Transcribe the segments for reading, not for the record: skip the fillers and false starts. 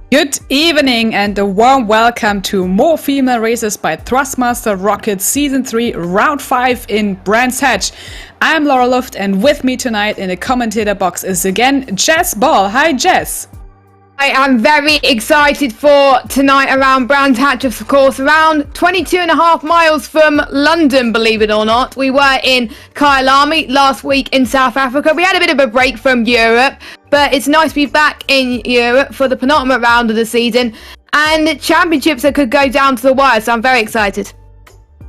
Good evening and a warm welcome to More Female Races by Thrustmaster Rockets Season 3 Round 5 in Brands Hatch. I'm Laura Luft and with me tonight in the commentator box is again Jess Ball. Hi Jess! I am very excited for tonight around Brands Hatch, of course, around 22.5 miles from London, believe it or not. We were in Kyalami last week in South Africa. We had a bit of a break from Europe, but it's nice to be back in Europe for the penultimate round of the season and championships that could go down to the wire, so I'm very excited.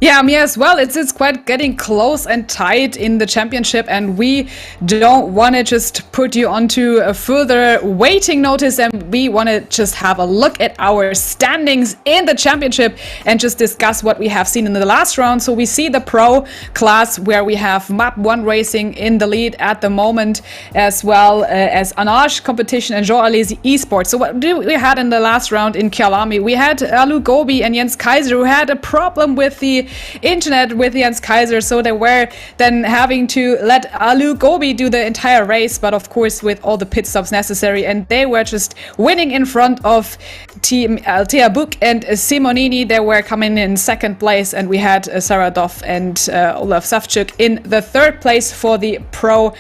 Yeah, me as well. It's quite getting close and tight in the championship, and we don't want to just put you onto a further waiting notice, and we want to just have a look at our standings in the championship and just discuss what we have seen in the last round. So we see the pro class where we have Map 1 Racing in the lead at the moment, as well as Anaj Competition and Jean Alesi Esports. So what do we had in the last round in Kyalami? We had Alu Gobi and Jens Kaiser who had a problem with the internet with Jens Kaiser, so they were then having to let Alu Gobi do the entire race, but of course with all the pit stops necessary, and they were just winning in front of Team Altea Buk and Simonini. They were coming in second place, and we had Sarah Doff and Olaf Savchuk in the third place for the pro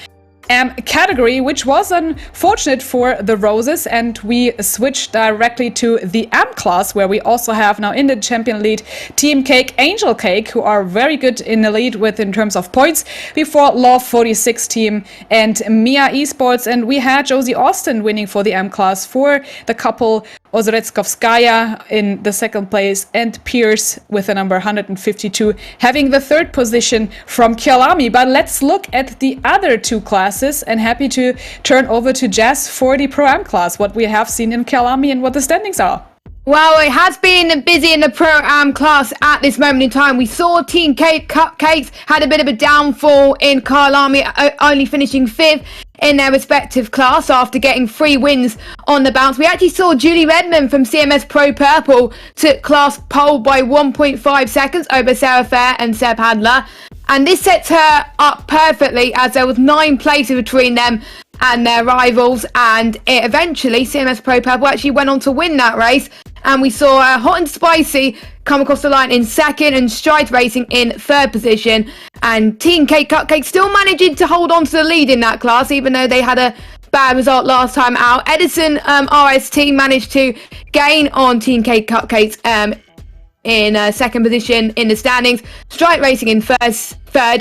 category, which was unfortunate for the Roses, and we switched directly to the M class, where we also have now in the champion lead Team Cake, Angel Cake, who are very good in the lead with in terms of points, before Love 46 team and Mia Esports. And we had Josie Austin winning for the M class for the couple Ozretskovskaya in the second place, and Pierce with the number 152 having the third position from Kyalami. But let's look at the other two classes, and happy to turn over to Jess for the Pro-Am class, what we have seen in Kyalami and what the standings are. Well, it has been busy in the Pro-Am class at this moment in time. We saw Team Cake Cupcakes had a bit of a downfall in Kyalami, only finishing 5th in their respective class after getting 3 wins on the bounce. We actually saw Julie Redmond from CMS Pro Purple took class pole by 1.5 seconds over Sarah Fair and Seb Handler. And this sets her up perfectly, as there was 9 places between them and their rivals, and it eventually CMS Pro Purple actually went on to win that race. And we saw Hot and Spicy come across the line in second and Stride Racing in third position, and Team Cake Cupcake still managing to hold on to the lead in that class, even though they had a bad result last time out. Edison RST managed to gain on Team Cake Cupcakes in second position in the standings, Strike Racing in third,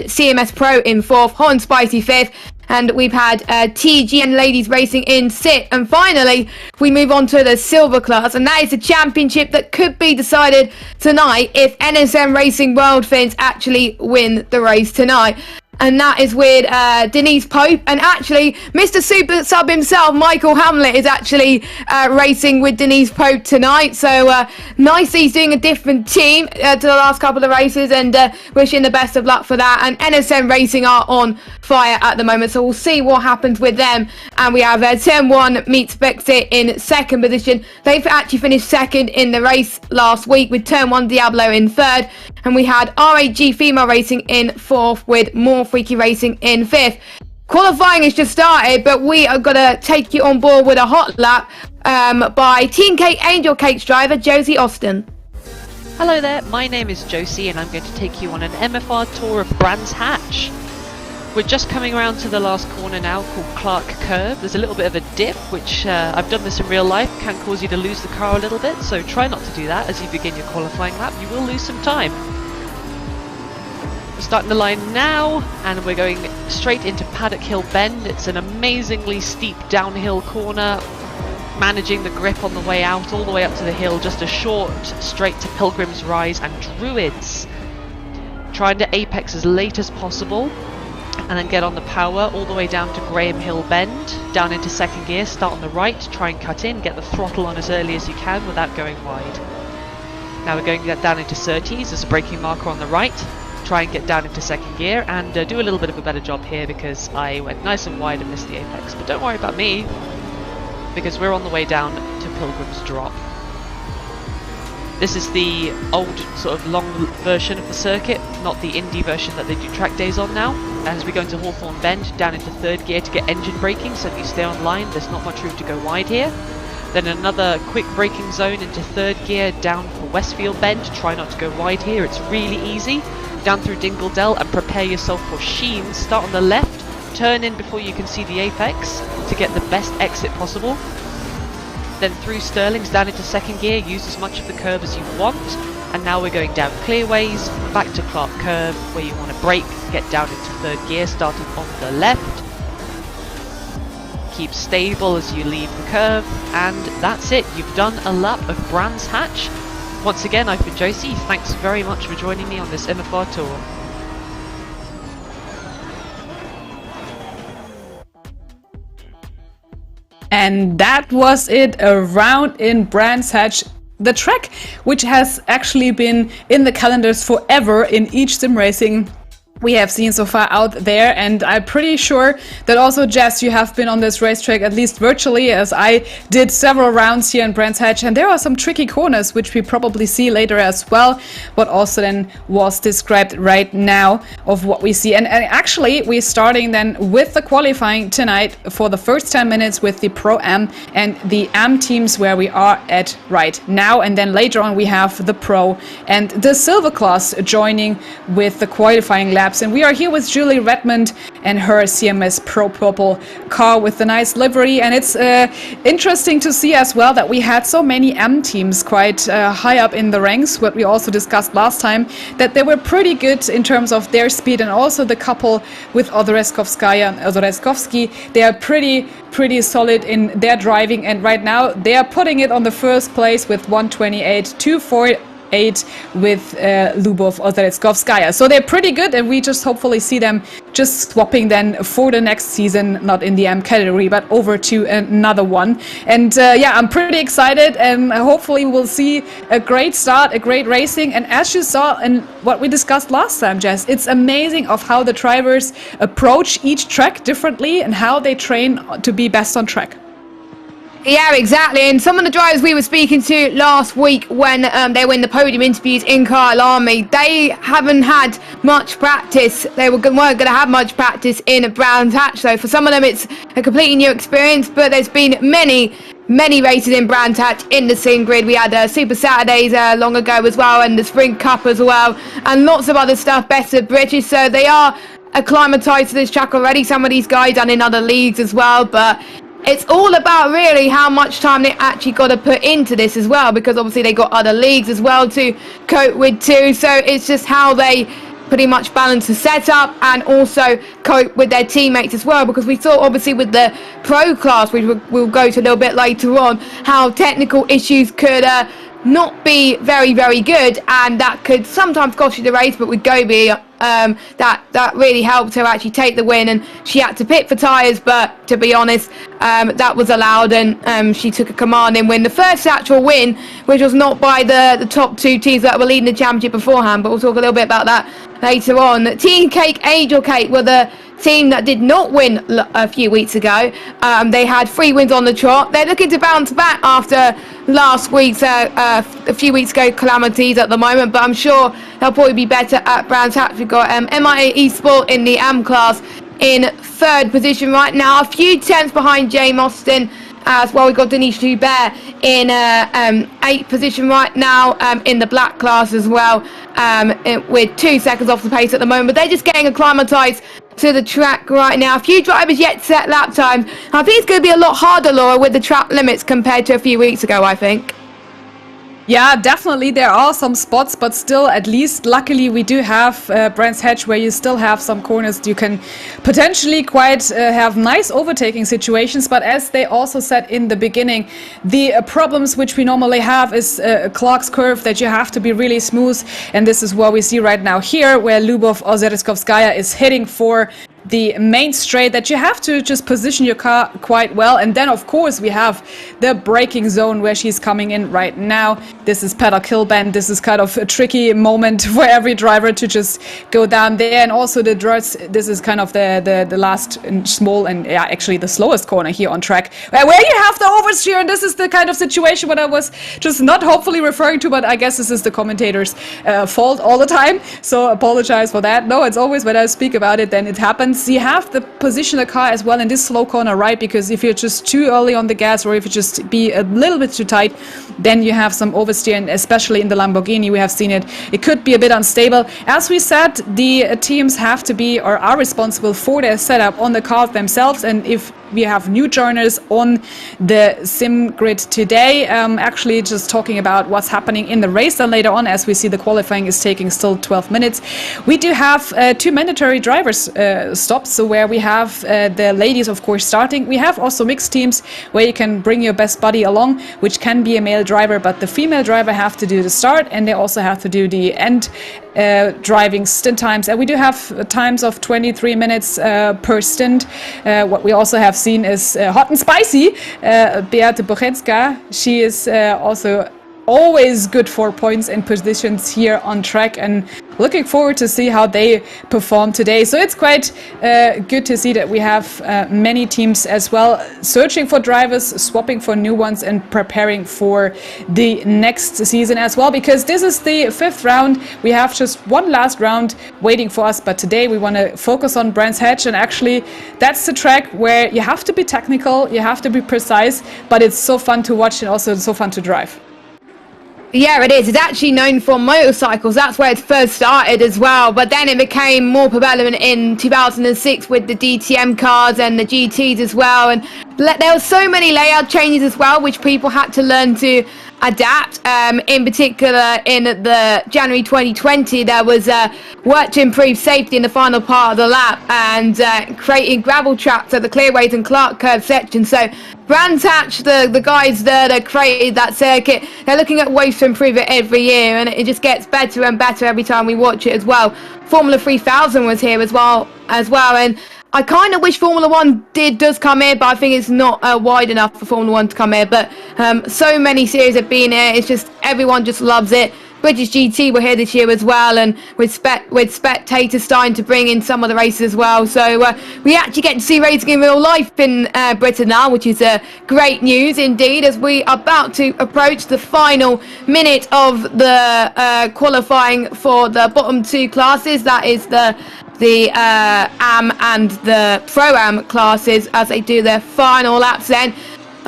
CMS Pro in fourth, Hot and Spicy fifth, and we've had TGN Ladies Racing in sixth. And finally, we move on to the silver class, and that is the championship that could be decided tonight if NSM Racing World Fins actually win the race tonight. And that is with Denise Pope, and actually Mr. Super Sub himself, Michael Hamlet, is actually racing with Denise Pope tonight. So nice he's doing a different team to the last couple of races, and wishing the best of luck for that. And NSM Racing are on fire at the moment, so we'll see what happens with them. And we have Turn 1 meets Brexit in second position. They've actually finished second in the race last week, with Turn 1 Diablo in third. And we had RAG Female Racing in fourth, with More Freaky Racing in fifth. Qualifying has just started, but we are going to take you on board with a hot lap by Team Cake Angel Cake's driver, Josie Austin. Hello there, my name is Josie, and I'm going to take you on an MFR tour of Brands Hatch. We're just coming around to the last corner now, called Clark Curve. There's a little bit of a dip, which I've done this in real life, can cause you to lose the car a little bit, so try not to do that as you begin your qualifying lap. You will lose some time. We're starting the line now, and we're going straight into Paddock Hill Bend. It's an amazingly steep downhill corner, managing the grip on the way out, all the way up to the hill, just a short straight to Pilgrim's Rise and Druids. Trying to apex as late as possible, and then get on the power all the way down to Graham Hill Bend, down into second gear, start on the right, try and cut in, get the throttle on as early as you can without going wide. Now we're going to get down into Surtees, there's a braking marker on the right, try and get down into second gear, and do a little bit of a better job here because I went nice and wide and missed the apex. But don't worry about me, because we're on the way down to Pilgrim's Drop. This is the old sort of long version of the circuit, not the indie version that they do track days on now. As we go into Hawthorne Bend, down into third gear to get engine braking, so if you stay on line, there's not much room to go wide here. Then another quick braking zone into third gear down for Westfield Bend. Try not to go wide here, it's really easy. Down through Dingledell and prepare yourself for Sheen. Start on the left, turn in before you can see the apex to get the best exit possible. Then through Stirlings down into second gear, use as much of the curve as you want. And now we're going down Clearways, back to Clark Curve, where you want to brake, get down into third gear, starting on the left. Keep stable as you leave the curve, and that's it. You've done a lap of Brands Hatch. Once again, I've been Josie. Thanks very much for joining me on this MFR tour. And that was it, a round in Brands Hatch, the track which has actually been in the calendars forever in each sim racing we have seen so far out there. And I'm pretty sure that also, Jess, you have been on this racetrack at least virtually, as I did several rounds here in Brands Hatch, and there are some tricky corners which we probably see later as well, but also then was described right now of what we see. And actually we're starting then with the qualifying tonight for the first 10 minutes with the Pro-Am and the Am teams where we are at right now, and then later on we have the Pro and the Silver Class joining with the qualifying lap. And we are here with Julie Redmond and her CMS Pro Purple car with the nice livery. And it's interesting to see as well that we had so many M teams quite high up in the ranks, what we also discussed last time, that they were pretty good in terms of their speed, and also the couple with Odorezkovskaya and Odorezkovsky, they are pretty solid in their driving, and right now they are putting it on the first place with 128.248 with Lubov Odorezkovskaya. So they're pretty good, and we just hopefully see them just swapping then for the next season, not in the M category, but over to another one. And yeah, I'm pretty excited, and hopefully we'll see a great start, a great racing. And as you saw in what we discussed last time, Jess, it's amazing of how the drivers approach each track differently and how they train to be best on track. Yeah, exactly. And some of the drivers we were speaking to last week when they were in the podium interviews in Kyalami, they haven't had much practice. They weren't going to have much practice in a Brands Hatch. So for some of them, it's a completely new experience. But there's been many races in Brands Hatch in the SimGrid. We had Super Saturdays long ago as well, and the Spring Cup as well, and lots of other stuff, Best of British. So they are acclimatized to this track already. Some of these guys done in other leagues as well, but it's all about really how much time they actually got to put into this as well, because obviously they got other leagues as well to cope with too. So it's just how they pretty much balance the setup and also cope with their teammates as well, because we saw obviously with the Pro class, which we'll go to a little bit later on, how technical issues could not be very good, and that could sometimes cost you the race. But with Gobi, that really helped her actually take the win, and she had to pit for tyres, but to be honest, that was allowed, and she took a commanding win, the first actual win, which was not by the top two teams that were leading the championship beforehand, but we'll talk a little bit about that later on. Team Cake Angel Cake were the team that did not win a few weeks ago. They had 3 wins on the trot. They're looking to bounce back after last week's a few weeks ago calamities at the moment, but I'm sure they'll probably be better at Brands Hatch. We've got MIA Esport in the AM class in 3rd position right now, a few tenths behind James Austin as well. We've got Denise Joubert in 8th position right now in the black class as well, with 2 seconds off the pace at the moment, but they're just getting acclimatized to the track right now. A few drivers yet to set lap times. I think it's going to be a lot harder, Laura, with the track limits compared to a few weeks ago, I think. Yeah, definitely there are some spots, but still, at least luckily we do have Brands Hatch, where you still have some corners you can potentially quite have nice overtaking situations. But as they also said in the beginning, the problems which we normally have is Clark's curve, that you have to be really smooth, and this is what we see right now here, where Lubov Odorezkovskaya is hitting for the main straight, that you have to just position your car quite well. And then of course we have the braking zone where she's coming in right now. This is Paddock Hill Bend. This is kind of a tricky moment for every driver to just go down there. And also the Druts, this is kind of the last and small, and yeah, actually the slowest corner here on track, where you have the oversteer. And this is the kind of situation what I was just not hopefully referring to, but I guess this is the commentator's fault all the time, so apologize for that. No, it's always when I speak about it then it happens. depends. You have to position the car as well in this slow corner, right? Because if you're just too early on the gas, or if you just be a little bit too tight, then you have some oversteer, and especially in the Lamborghini, we have seen it. It could be a bit unstable. As we said, the teams have to be or are responsible for their setup on the cars themselves, and if we have new joiners on the SimGrid today, actually just talking about what's happening in the race. Then later on, as we see, the qualifying is taking still 12 minutes. We do have 2 mandatory drivers stops, so where we have the ladies, of course, starting. We have also mixed teams where you can bring your best buddy along, which can be a male driver, but the female driver have to do the start, and they also have to do the end driving stint times. And we do have times of 23 minutes per stint. What we also have seen is hot and spicy. Beate Bochenska, she is also always good for points and positions here on track, and looking forward to see how they perform today. So it's quite good to see that we have many teams as well searching for drivers, swapping for new ones, and preparing for the next season as well, because this is the 5th round. We have just one last round waiting for us, but today we want to focus on Brands Hatch, and actually that's the track where you have to be technical, you have to be precise, but it's so fun to watch and also so fun to drive. Yeah, it is. It's actually known for motorcycles. That's where it first started as well. But then it became more prevalent in 2006 with the DTM cars and the GTs as well. And there were so many layout changes as well, which people had to learn to adapt. In particular, in the January 2020, there was work to improve safety in the final part of the lap and creating gravel traps at the clearways and Clark curve section. So Brands Hatch, the guys there that created that circuit, they're looking at ways to improve it every year, and it just gets better and better every time we watch it as well. Formula 3000 was here as well, and I kind of wish Formula 1 does come here, but I think it's not wide enough for Formula 1 to come here. But so many series have been here, it's just everyone just loves it. British GT were here this year as well, and with spectators starting to bring in some of the races as well. So we actually get to see racing in real life in Britain now, which is great news indeed, as we are about to approach the final minute of the qualifying for the bottom 2 classes. That is the AM and the Pro-Am classes as they do their final laps then.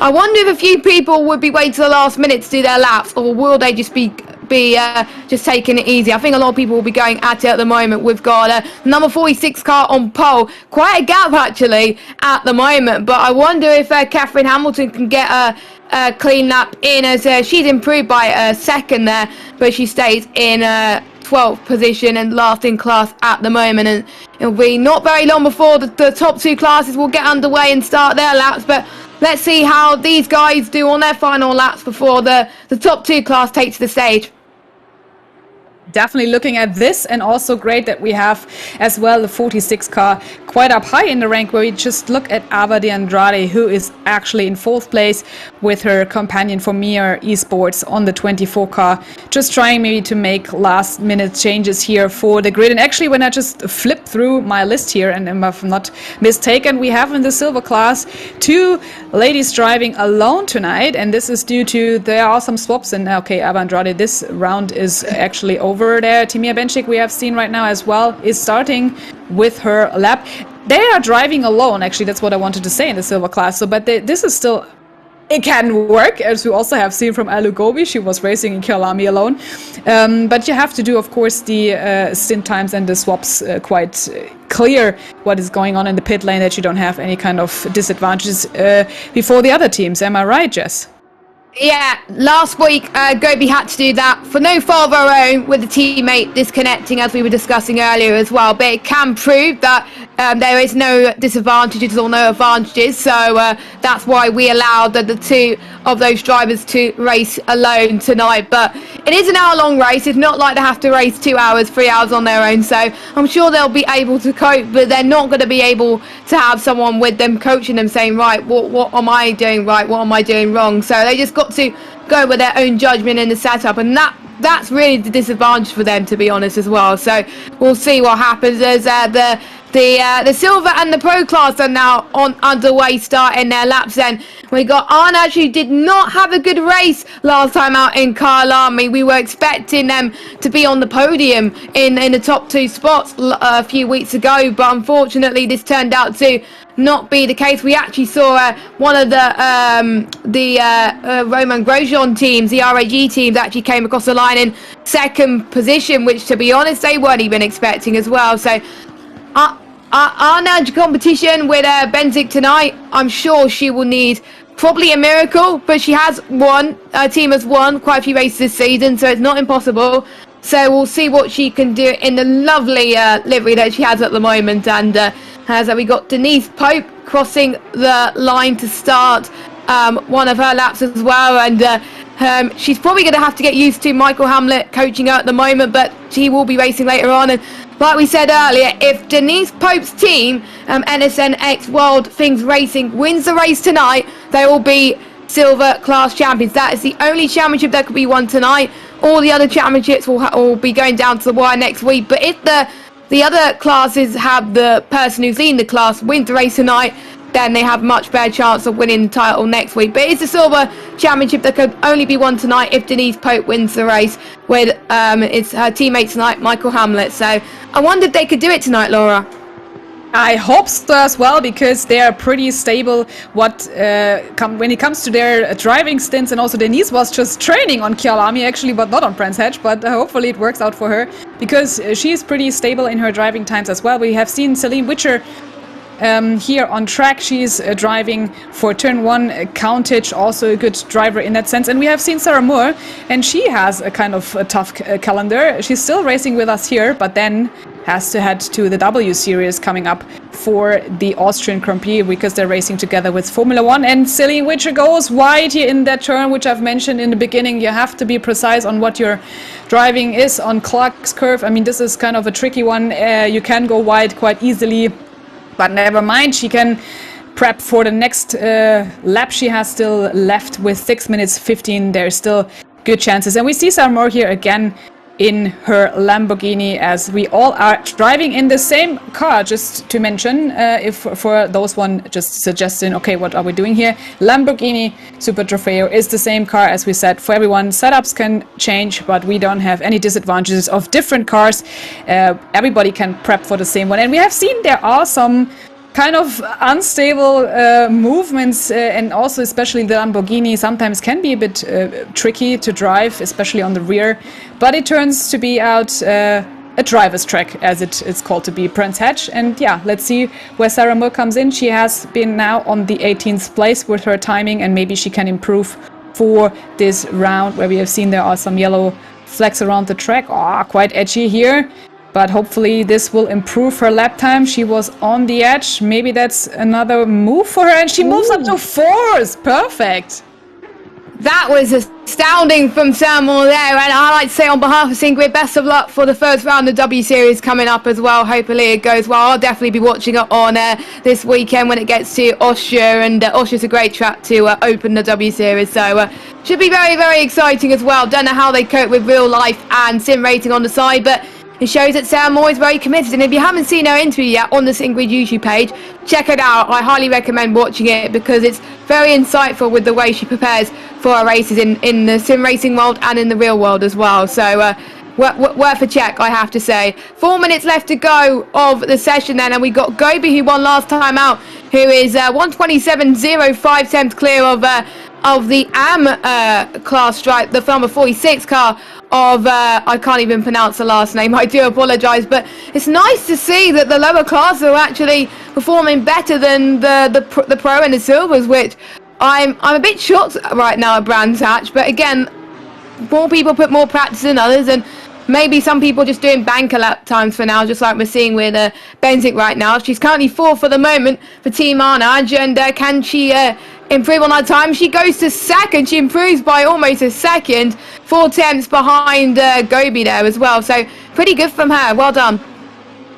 I wonder if a few people would be waiting to the last minute to do their laps, or will they just be just taking it easy? I think a lot of people will be going at it at the moment. We've got a number 46 car on pole, quite a gap actually at the moment, but I wonder if Catherine Hamilton can get a clean lap in, as she's improved by a second there, but she stays in 12th position and last in class at the moment, and it'll be not very long before the top 2 classes will get underway and start their laps. But let's see how these guys do on their final laps before the top 2 class takes the stage. Definitely looking at this, and also great that we have as well the 46 car quite up high in the rank, where we just look at Ava de Andrade, who is actually in 4th place with her companion from Mir Esports on the 24 car, just trying maybe to make last minute changes here for the grid. And actually, when I just flip through my list here, and if I'm not mistaken, we have in the silver class 2 ladies driving alone tonight, and this is due to there are some swaps. And okay, Ava Andrade, this round is actually over there. Timea Benchik, we have seen right now as well, is starting with her lap. They are driving alone, actually, that's what I wanted to say in the silver class. So, but this is still, it can work, as we also have seen from Alu Gobi. She was racing in Kyalami alone. But you have to do, of course, the stint times and the swaps quite clear what is going on in the pit lane, that you don't have any kind of disadvantages before the other teams. Am I right, Jess? Yeah, last week Gobi had to do that for no fault of her own, with the teammate disconnecting, as we were discussing earlier as well. But it can prove that there is no disadvantages or no advantages, so that's why we allowed the 2 of those drivers to race alone tonight. But it is an hour-long race. It's not like they have to race 2 hours, 3 hours on their own, so I'm sure they'll be able to cope, but they're not going to be able to have someone with them coaching them, saying, right, what am I doing right, what am I doing wrong? So they just got to go with their own judgment in the setup, and that that's really the disadvantage for them, to be honest, as well. So we'll see what happens as the silver and the pro class are now underway, starting their laps. Then we got Arnaj, who did not have a good race last time out in Kyalami. We were expecting them to be on the podium in the top 2 spots a few weeks ago, but unfortunately this turned out to not be the case. We actually saw one of the Romain Grosjean teams, the RAG teams, actually came across the line in 2nd position, which, to be honest, they weren't even expecting as well. So Arnaj competition with Benzik tonight, I'm sure she will need probably a miracle, but she has won, her team has won quite a few races this season, so it's not impossible. So we'll see what she can do in the lovely livery that she has at the moment. And as we got Denise Pope crossing the line to start one of her laps as well, and she's probably going to have to get used to Michael Hamlet coaching her at the moment, but she will be racing later on. And like we said earlier, if Denise Pope's team, NSNX World Things Racing, wins the race tonight, they will be silver class champions. That is the only championship that could be won tonight. All the other championships will be going down to the wire next week. But if the other classes have the person who's leading the class win the race tonight, then they have much better chance of winning the title next week. But it's a silver championship that could only be won tonight if Denise Pope wins the race with it's her teammate tonight, Michael Hamlet. So I wondered if they could do it tonight, Laura. I hope so as well, because they are pretty stable when it comes to their driving stints. And also Denise was just training on Kyalami actually, but not on Brands Hatch, but hopefully it works out for her, because she's pretty stable in her driving times as well. We have seen Celine Witcher here on track. She's driving for turn 1 Countach, also a good driver in that sense. And we have seen Sarah Moore, and she has a kind of a tough calendar. She's still racing with us here, but then has to head to the W Series coming up for the Austrian Grand Prix, because they're racing together with Formula 1. And Celine Witcher goes wide here in that turn, which I've mentioned in the beginning. You have to be precise on what your driving is on Clark's curve. I mean, this is kind of a tricky one. You can go wide quite easily, but never mind. She can prep for the next lap she has still left with 6 minutes 15. There's still good chances. And we see Sarah Moore here again in her Lamborghini, as we all are driving in the same car. Just to mention, if for those one just suggesting, okay, what are we doing here? Lamborghini Super Trofeo is the same car, as we said, for everyone. Setups can change, but we don't have any disadvantages of different cars. Everybody can prep for the same one. And we have seen there are some kind of unstable movements, and also especially the Lamborghini sometimes can be a bit tricky to drive, especially on the rear, but it turns to be out a driver's track, as it's called to be, Brands Hatch. And yeah, let's see where Sarah Moore comes in. She has been now on the 18th place with her timing, and maybe she can improve for this round, where we have seen there are some yellow flags around the track. Quite edgy here. But hopefully this will improve her lap time. She was on the edge. Maybe that's another move for her. And she moves up to 4th. Perfect. That was astounding from Samuel there. And I'd like to say on behalf of SimGrid, best of luck for the first round of W Series coming up as well. Hopefully it goes well. I'll definitely be watching it on this weekend when it gets to Austria. And Austria's a great track to open the W Series. So should be very, very exciting as well. Don't know how they cope with real life and sim racing on the side, but it shows that Sarah Moore is very committed. And if you haven't seen her interview yet on the SimGrid YouTube page, check it out. I highly recommend watching it, because it's very insightful with the way she prepares for her races in the sim racing world and in the real world as well. So worth a check, I have to say. 4 minutes left to go of the session then, and we got Gobi, who won last time out, who is 1:27.05 tenths clear of the AM class stripe, the number 46 car of I can't even pronounce the last name, I do apologise, but it's nice to see that the lower classes are actually performing better than the pro and the silvers, which I'm a bit shocked right now at Brands Hatch. But again, more people put more practice than others, and maybe some people just doing banker lap times for now, just like we're seeing with Benzik right now. She's currently 4th for the moment for Team Arnaj, and can she improve on her time? She goes to 2nd. She improves by almost a second, 4 tenths behind Gobi there as well. So pretty good from her. Well done.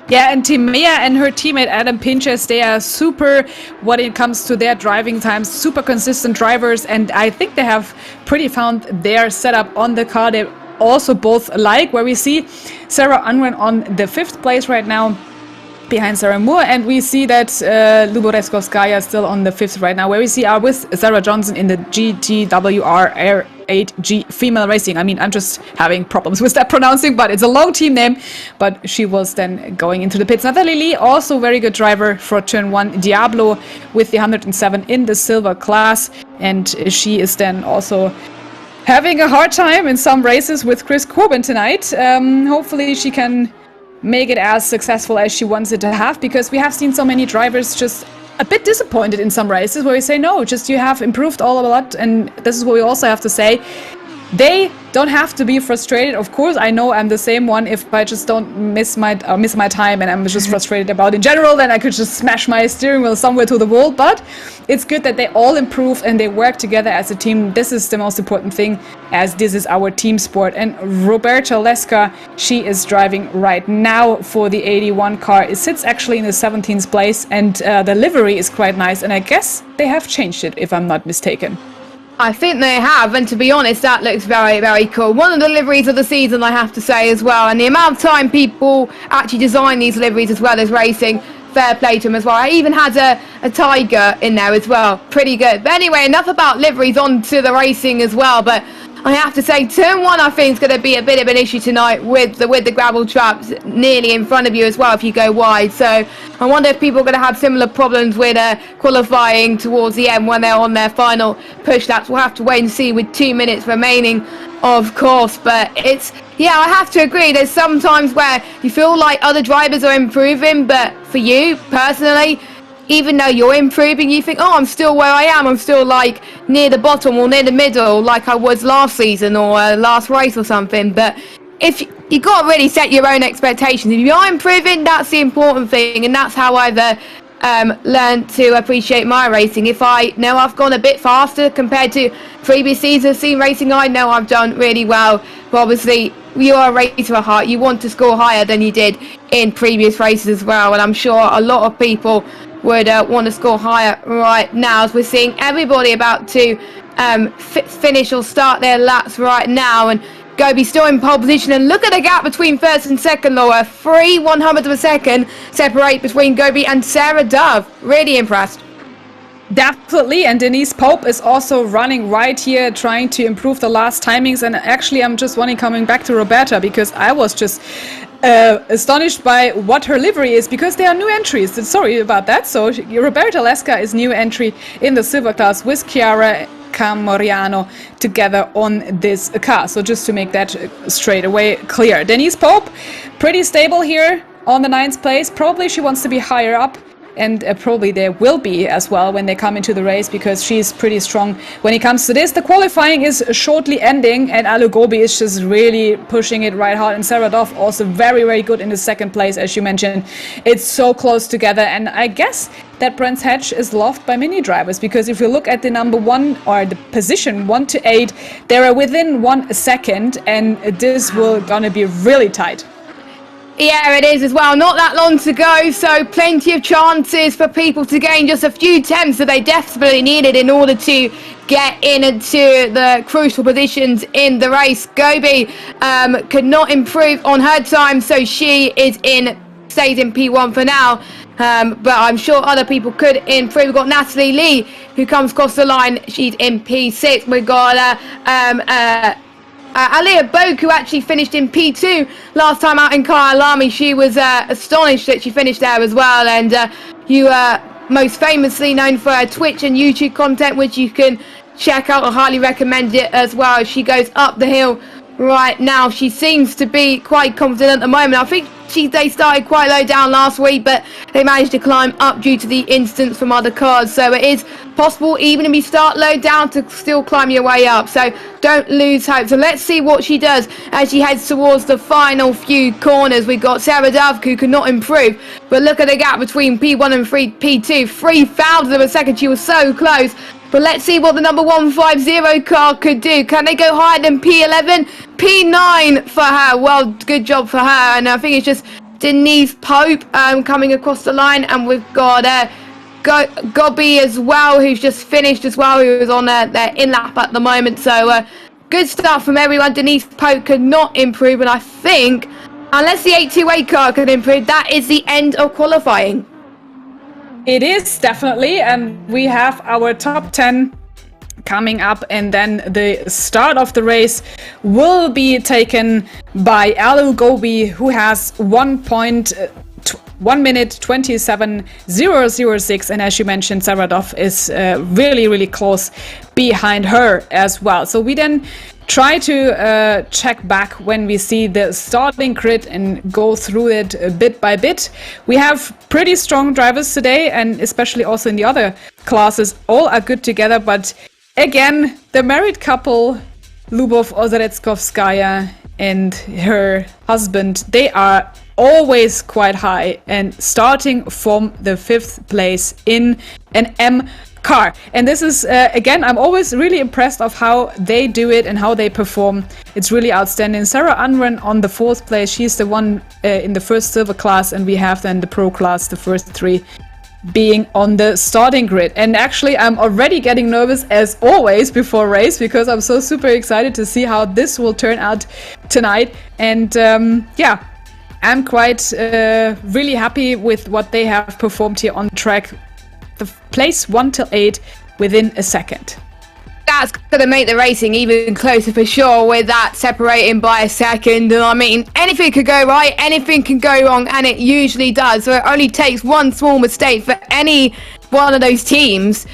Yeah, and Team Mia and her teammate Adam Pinches, they are super when it comes to their driving times, super consistent drivers, and I think they have pretty found their setup on the car. They also both like, where we see Sarah Unwin on the 5th place right now, behind Sarah Moore, and we see that Luboresko-Skaya still on the 5th right now, where we see with Sarah Johnson in the GTWR Air 8G female racing. I mean, I'm just having problems with that pronouncing, but it's a long team name. But she was then going into the pits. Natalie Lee, also very good driver for Turn 1. Diablo with the 107 in the silver class, and she is then also having a hard time in some races with Chris Corbin tonight. Hopefully she can make it as successful as she wants it to have, because we have seen so many drivers just a bit disappointed in some races where we say, no, just you have improved all a lot. And this is what we also have to say. They don't have to be frustrated. Of course, I know I'm the same one. If I just don't miss my time and I'm just frustrated about in general, then I could just smash my steering wheel somewhere to the wall. But it's good that they all improve and they work together as a team. This is the most important thing, as this is our team sport. And Roberta Leska, she is driving right now for the 81 car. It sits actually in the 17th place, and the livery is quite nice. And I guess they have changed it, if I'm not mistaken. I think they have, and to be honest, that looks very, very cool. One of the liveries of the season, I have to say, as well. And the amount of time people actually design these liveries as well as racing, fair play to them as well. I even had a tiger in there as well. Pretty good. But anyway, enough about liveries, on to the racing as well. But I have to say, Turn 1, I think, is going to be a bit of an issue tonight with the gravel traps nearly in front of you as well if you go wide. So I wonder if people are going to have similar problems with qualifying towards the end when they're on their final push laps. We'll have to wait and see with 2 minutes remaining, of course. But it's, yeah, I have to agree. There's some times where you feel like other drivers are improving, but for you personally, even though you're improving, you think, oh, I'm still where I am. I'm still like near the bottom or near the middle like I was last season or last race or something. But if you got to really set your own expectations. If you are improving, that's the important thing. And that's how I've learned to appreciate my racing. If I know I've gone a bit faster compared to previous seasons seen racing, I know I've done really well. But obviously, you are a racer at heart. You want to score higher than you did in previous races as well. And I'm sure a lot of people would want to score higher right now, as we're seeing everybody about to finish or start their laps right now. And Gobi still in pole position, and look at the gap between first and second, Laura. 3/100 of a second separate between Gobi and Sarah Dove. Really impressed. Definitely, and Denise Pope is also running right here, trying to improve the last timings. And actually, I'm just wanting coming back to Roberta, because I was just astonished by what her livery is, because they are new entries. Sorry about that. So Roberta Leska is new entry in the silver class with Chiara Camoriano together on this car. So just to make that straight away clear. Denise Pope, pretty stable here on the 9th place. Probably she wants to be higher up. And probably there will be as well when they come into the race, because she's pretty strong when it comes to this. The qualifying is shortly ending, and Alu Gobi is just really pushing it right hard. And Sarah Dove also very, very good in the 2nd place, as you mentioned. It's so close together, and I guess that Brands Hatch is loved by many drivers, because if you look at the number 1 or the position 1 to 8, they are within 1 second, and this will gonna be really tight. Yeah, it is as well. Not that long to go, so plenty of chances for people to gain just a few tenths that they desperately needed in order to get into the crucial positions in the race. Gobi could not improve on her time, so she stays in P1 for now. But I'm sure other people could improve. We've got Natalie Lee, who comes across the line. She's in P6. We've got Alia Boak, who actually finished in P2 last time out in Kyalami. She was astonished that she finished there as well. And you are most famously known for her Twitch and YouTube content, which you can check out. I highly recommend it as well. She goes up the hill right now. She seems to be quite confident at the moment. I think they started quite low down last week, but they managed to climb up due to the instance from other cars. So it is possible, even if you start low down, to still climb your way up. So don't lose hope. So let's see what she does as she heads towards the final few corners. We've got Sarah Dove, who could not improve, but look at the gap between P1 and P2. 3,000 of a second. She was so close. But let's see what the number 150 car could do. Can they go higher than P11? P9 for her. Well, good job for her. And I think it's just Denise Pope coming across the line. And we've got Gobi as well, who's just finished as well, who is on their in-lap at the moment. So good start from everyone. Denise Pope could not improve, and I think, unless the 828 car could improve, that is the end of qualifying. It is, definitely, and we have our top 10 coming up, and then the start of the race will be taken by Alu Gobi, who has 1 minute 27.006, and as you mentioned, Saradov is really close behind her as well. So we then try to check back when we see the starting grid and go through it bit by bit. We have pretty strong drivers today, and especially also in the other classes, all are good together, but again, the married couple, Lubov Ozaretskovskaya and her husband, they are always quite high and starting from the 5th place in an M car. And this is, again, I'm always really impressed of how they do it and how they perform. It's really outstanding. Sarah Unrun on the 4th place. She's the one in the first silver class, and we have then the pro class, the first 3 being on the starting grid. And actually, I'm already getting nervous as always before race, because I'm so super excited to see how this will turn out tonight. And yeah, I'm quite really happy with what they have performed here on the track. The place 1 till 8 within a second. That's going to make the racing even closer for sure, with that separating by a second. And I mean, anything could go right, anything can go wrong, and it usually does. So it only takes one small mistake for any one of those teams,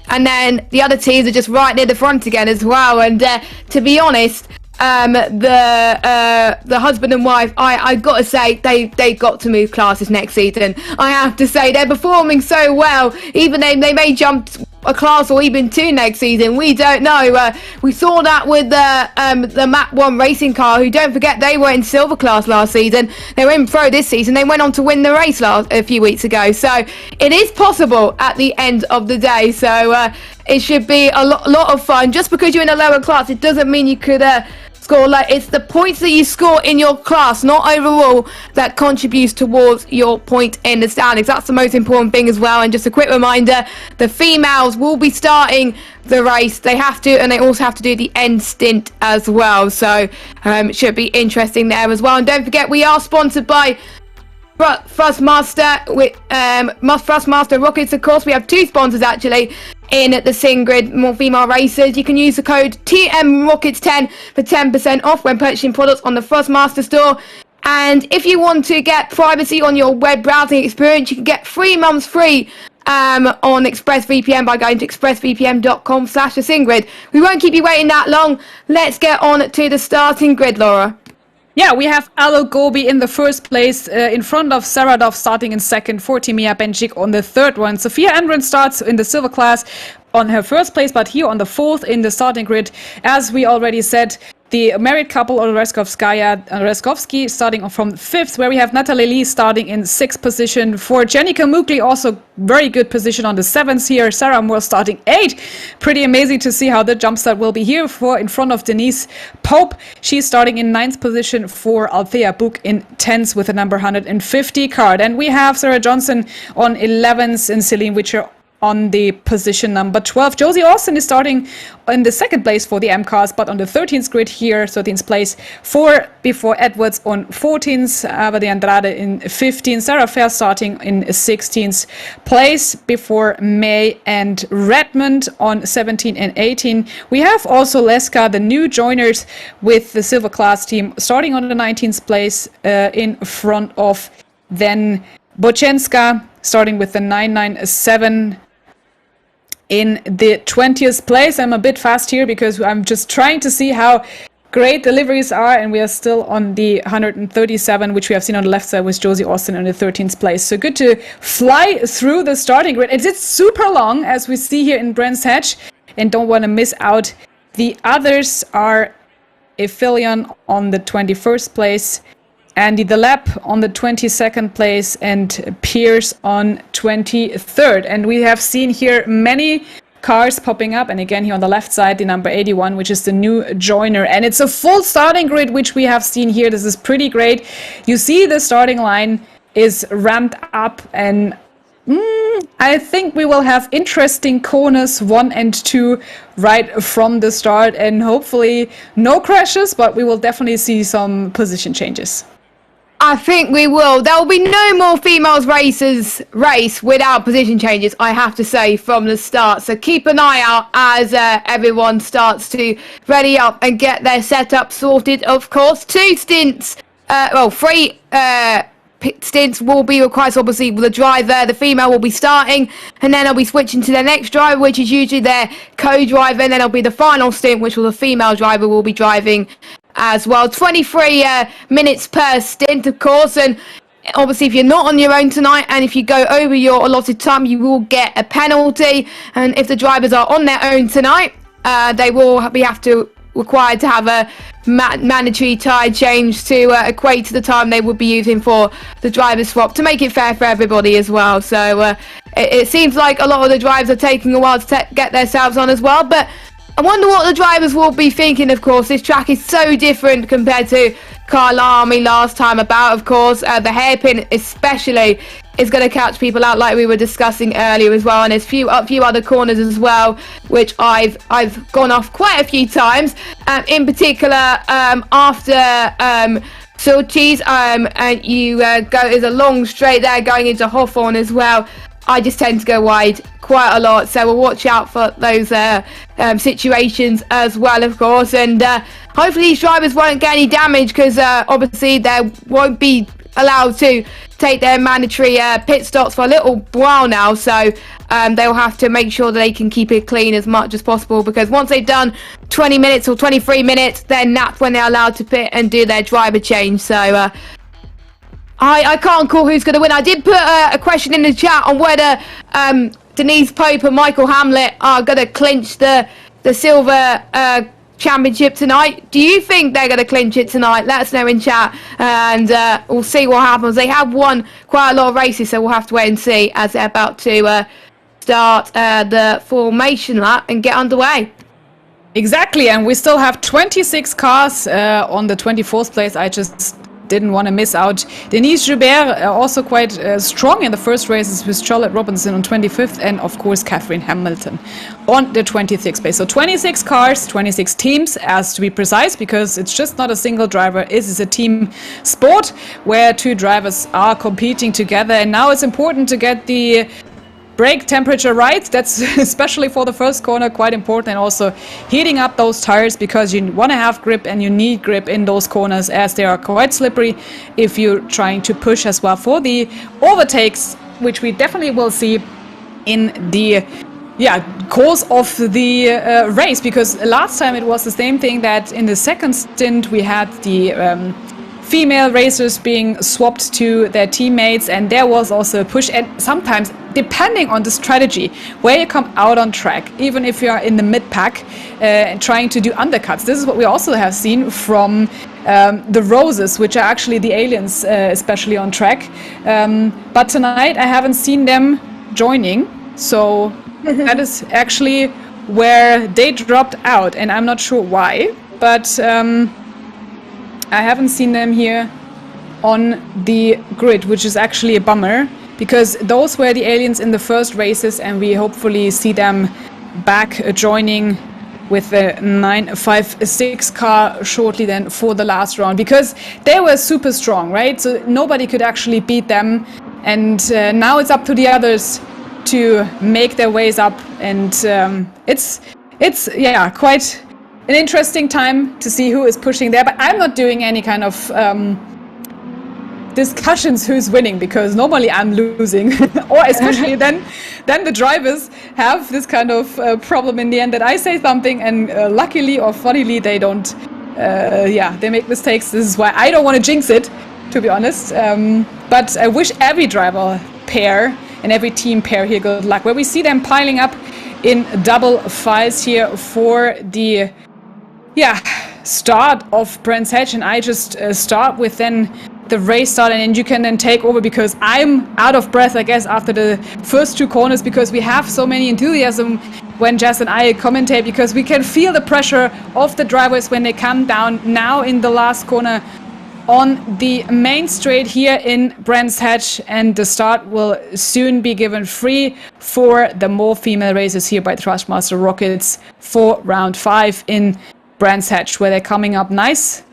and then the other teams are just right near the front again as well. And to be honest, the husband and wife, I got to say, they got to move classes next season. I have to say, they're performing so well. Even they may jump a class or even 2 next season. We don't know. We saw that with the Map 1 racing car, who, don't forget, they were in silver class last season. They were in pro this season. They went on to win the race a few weeks ago. So it is possible at the end of the day. So it should be a lot of fun. Just because you're in a lower class, it doesn't mean you could score. Like, it's the points that you score in your class, not overall, that contributes towards your point in the standings. That's the most important thing as well. And just a quick reminder, the females will be starting the race. They have to, and they also have to do the end stint as well. So it should be interesting there as well. And don't forget, we are sponsored by Thrustmaster Rockets, of course. We have 2 sponsors actually in the SimGrid more female racers. You can use the code TMRockets10 for 10% off when purchasing products on the Thrustmaster store. And if you want to get privacy on your web browsing experience, you can get 3 months free on ExpressVPN by going to expressvpn.com/SimGrid. We won't keep you waiting that long. Let's get on to the starting grid, Laura. Yeah, we have Alo Gobi in the first place, in front of Saradov starting in second, Fortimia Benchik on the third one. Sophia Andren starts in the silver class on her first place, but here on the 4th in the starting grid. As we already said, the married couple, Oreskovskaya and Oreskovsky, starting from 5th, where we have Natalie Lee starting in 6th position. For Jenica Mugli, also very good position on the 7th here. Sarah Moore starting 8th. Pretty amazing to see how the jump start will be here for in front of Denise Pope. She's starting in 9th position. For Althea Book in 10th with a number 150 card. And we have Sarah Johnson on 11th and Celine Witcher on the position number 12. Josie Austin is starting in the 2nd place for the M cars, but on the 13th grid here, 13th place before Edwards on 14th, Ava de Andrade in 15th, Sarah Fair starting in 16th place before May and Redmond on 17 and 18. We have also Leska, the new joiners with the silver class team, starting on the 19th place in front of then Bochenska, starting with the 997 in the 20th place. I'm a bit fast here because I'm just trying to see how great deliveries are, and we are still on the 137, which we have seen on the left side with Josie Austin on the 13th place. So good to fly through the starting grid. It's super long, as we see here in Brands Hatch, and don't want to miss out. The others are Ephilion on the 21st place, Andy Delap on the 22nd place, and Pierce on 23rd. And we have seen here many cars popping up, and again here on the left side, the number 81, which is the new joiner. And it's a full starting grid, which we have seen here. This is pretty great. You see the starting line is ramped up, and I think we will have interesting corners 1 and 2 right from the start, and hopefully no crashes, but we will definitely see some position changes. I think we will. There will be no more females race without position changes, I have to say, from the start. So keep an eye out as everyone starts to ready up and get their setup sorted. Of course, 2 stints, 3 stints will be required. So obviously the driver, the female, will be starting, and then they'll be switching to their next driver, which is usually their co-driver, and then it'll be the final stint, which will the female driver will be driving as well. 23 minutes per stint, of course, and obviously if you're not on your own tonight and if you go over your allotted time, you will get a penalty. And if the drivers are on their own tonight, they will be required to have a mandatory tyre change to equate to the time they would be using for the driver swap, to make it fair for everybody as well. So it seems like a lot of the drivers are taking a while to get themselves on as well, but I wonder what the drivers will be thinking. Of course, this track is so different compared to Kyalami last time about. Of course, the hairpin especially is going to catch people out, like we were discussing earlier as well. And there's a few other corners as well, which I've gone off quite a few times. In particular, after Sochi's, and you there's a long straight there going into Hawthorne as well. I just tend to go wide quite a lot, so we'll watch out for those situations as well, of course. And hopefully these drivers won't get any damage, because obviously they won't be allowed to take their mandatory pit stops for a little while now, so they'll have to make sure that they can keep it clean as much as possible, because once they've done 20 minutes or 23 minutes, then that's when they're allowed to pit and do their driver change. So I can't call who's going to win. I did put a question in the chat on whether Denise Pope and Michael Hamlet are going to clinch the silver championship tonight. Do you think they're going to clinch it tonight? Let us know in chat, and we'll see what happens. They have won quite a lot of races, so we'll have to wait and see as they're about to start the formation lap and get underway. Exactly, and we still have 26 cars on the 24th place. I just didn't want to miss out. Denise Joubert also quite strong in the first races, with Charlotte Robinson on 25th, and of course Catherine Hamilton on the 26th place. So 26 cars, 26 teams, as to be precise, because it's just not a single driver. It is a team sport where 2 drivers are competing together, and now it's important to get the brake temperature right. That's especially for the first corner quite important, and also heating up those tires, because you want to have grip, and you need grip in those corners, as they are quite slippery if you're trying to push as well for the overtakes, which we definitely will see in the course of the race, because last time it was the same thing, that in the second stint we had the female racers being swapped to their teammates, and there was also a push. And sometimes, depending on the strategy where you come out on track, even if you are in the mid-pack and trying to do undercuts, this is what we also have seen from the Roses, which are actually the aliens, especially on track. But tonight I haven't seen them joining, so that is actually where they dropped out, and I'm not sure why, but I haven't seen them here on the grid, which is actually a bummer, because those were the aliens in the first races, and we hopefully see them back joining with the 956 car shortly then for the last round, because they were super strong, right? So nobody could actually beat them, and now it's up to the others to make their ways up, and it's quite an interesting time to see who is pushing there. But I'm not doing any kind of discussions who's winning, because normally I'm losing, or especially then the drivers have this kind of problem in the end, that I say something and luckily or funnily they don't, they make mistakes. This is why I don't want to jinx it, to be honest. But I wish every driver pair and every team pair here good luck, where we see them piling up in double files here for the start of Brands Hatch. And I just start with then the race start, and you can then take over, because I'm out of breath, I guess, after the first 2 corners, because we have so many enthusiasm when Jess and I commentate, because we can feel the pressure of the drivers when they come down. Now in the last corner, on the main straight here in Brands Hatch, and the start will soon be given free for the more female races here by Thrustmaster Rockets for round 5 in Brands Hatch, where they're coming up nice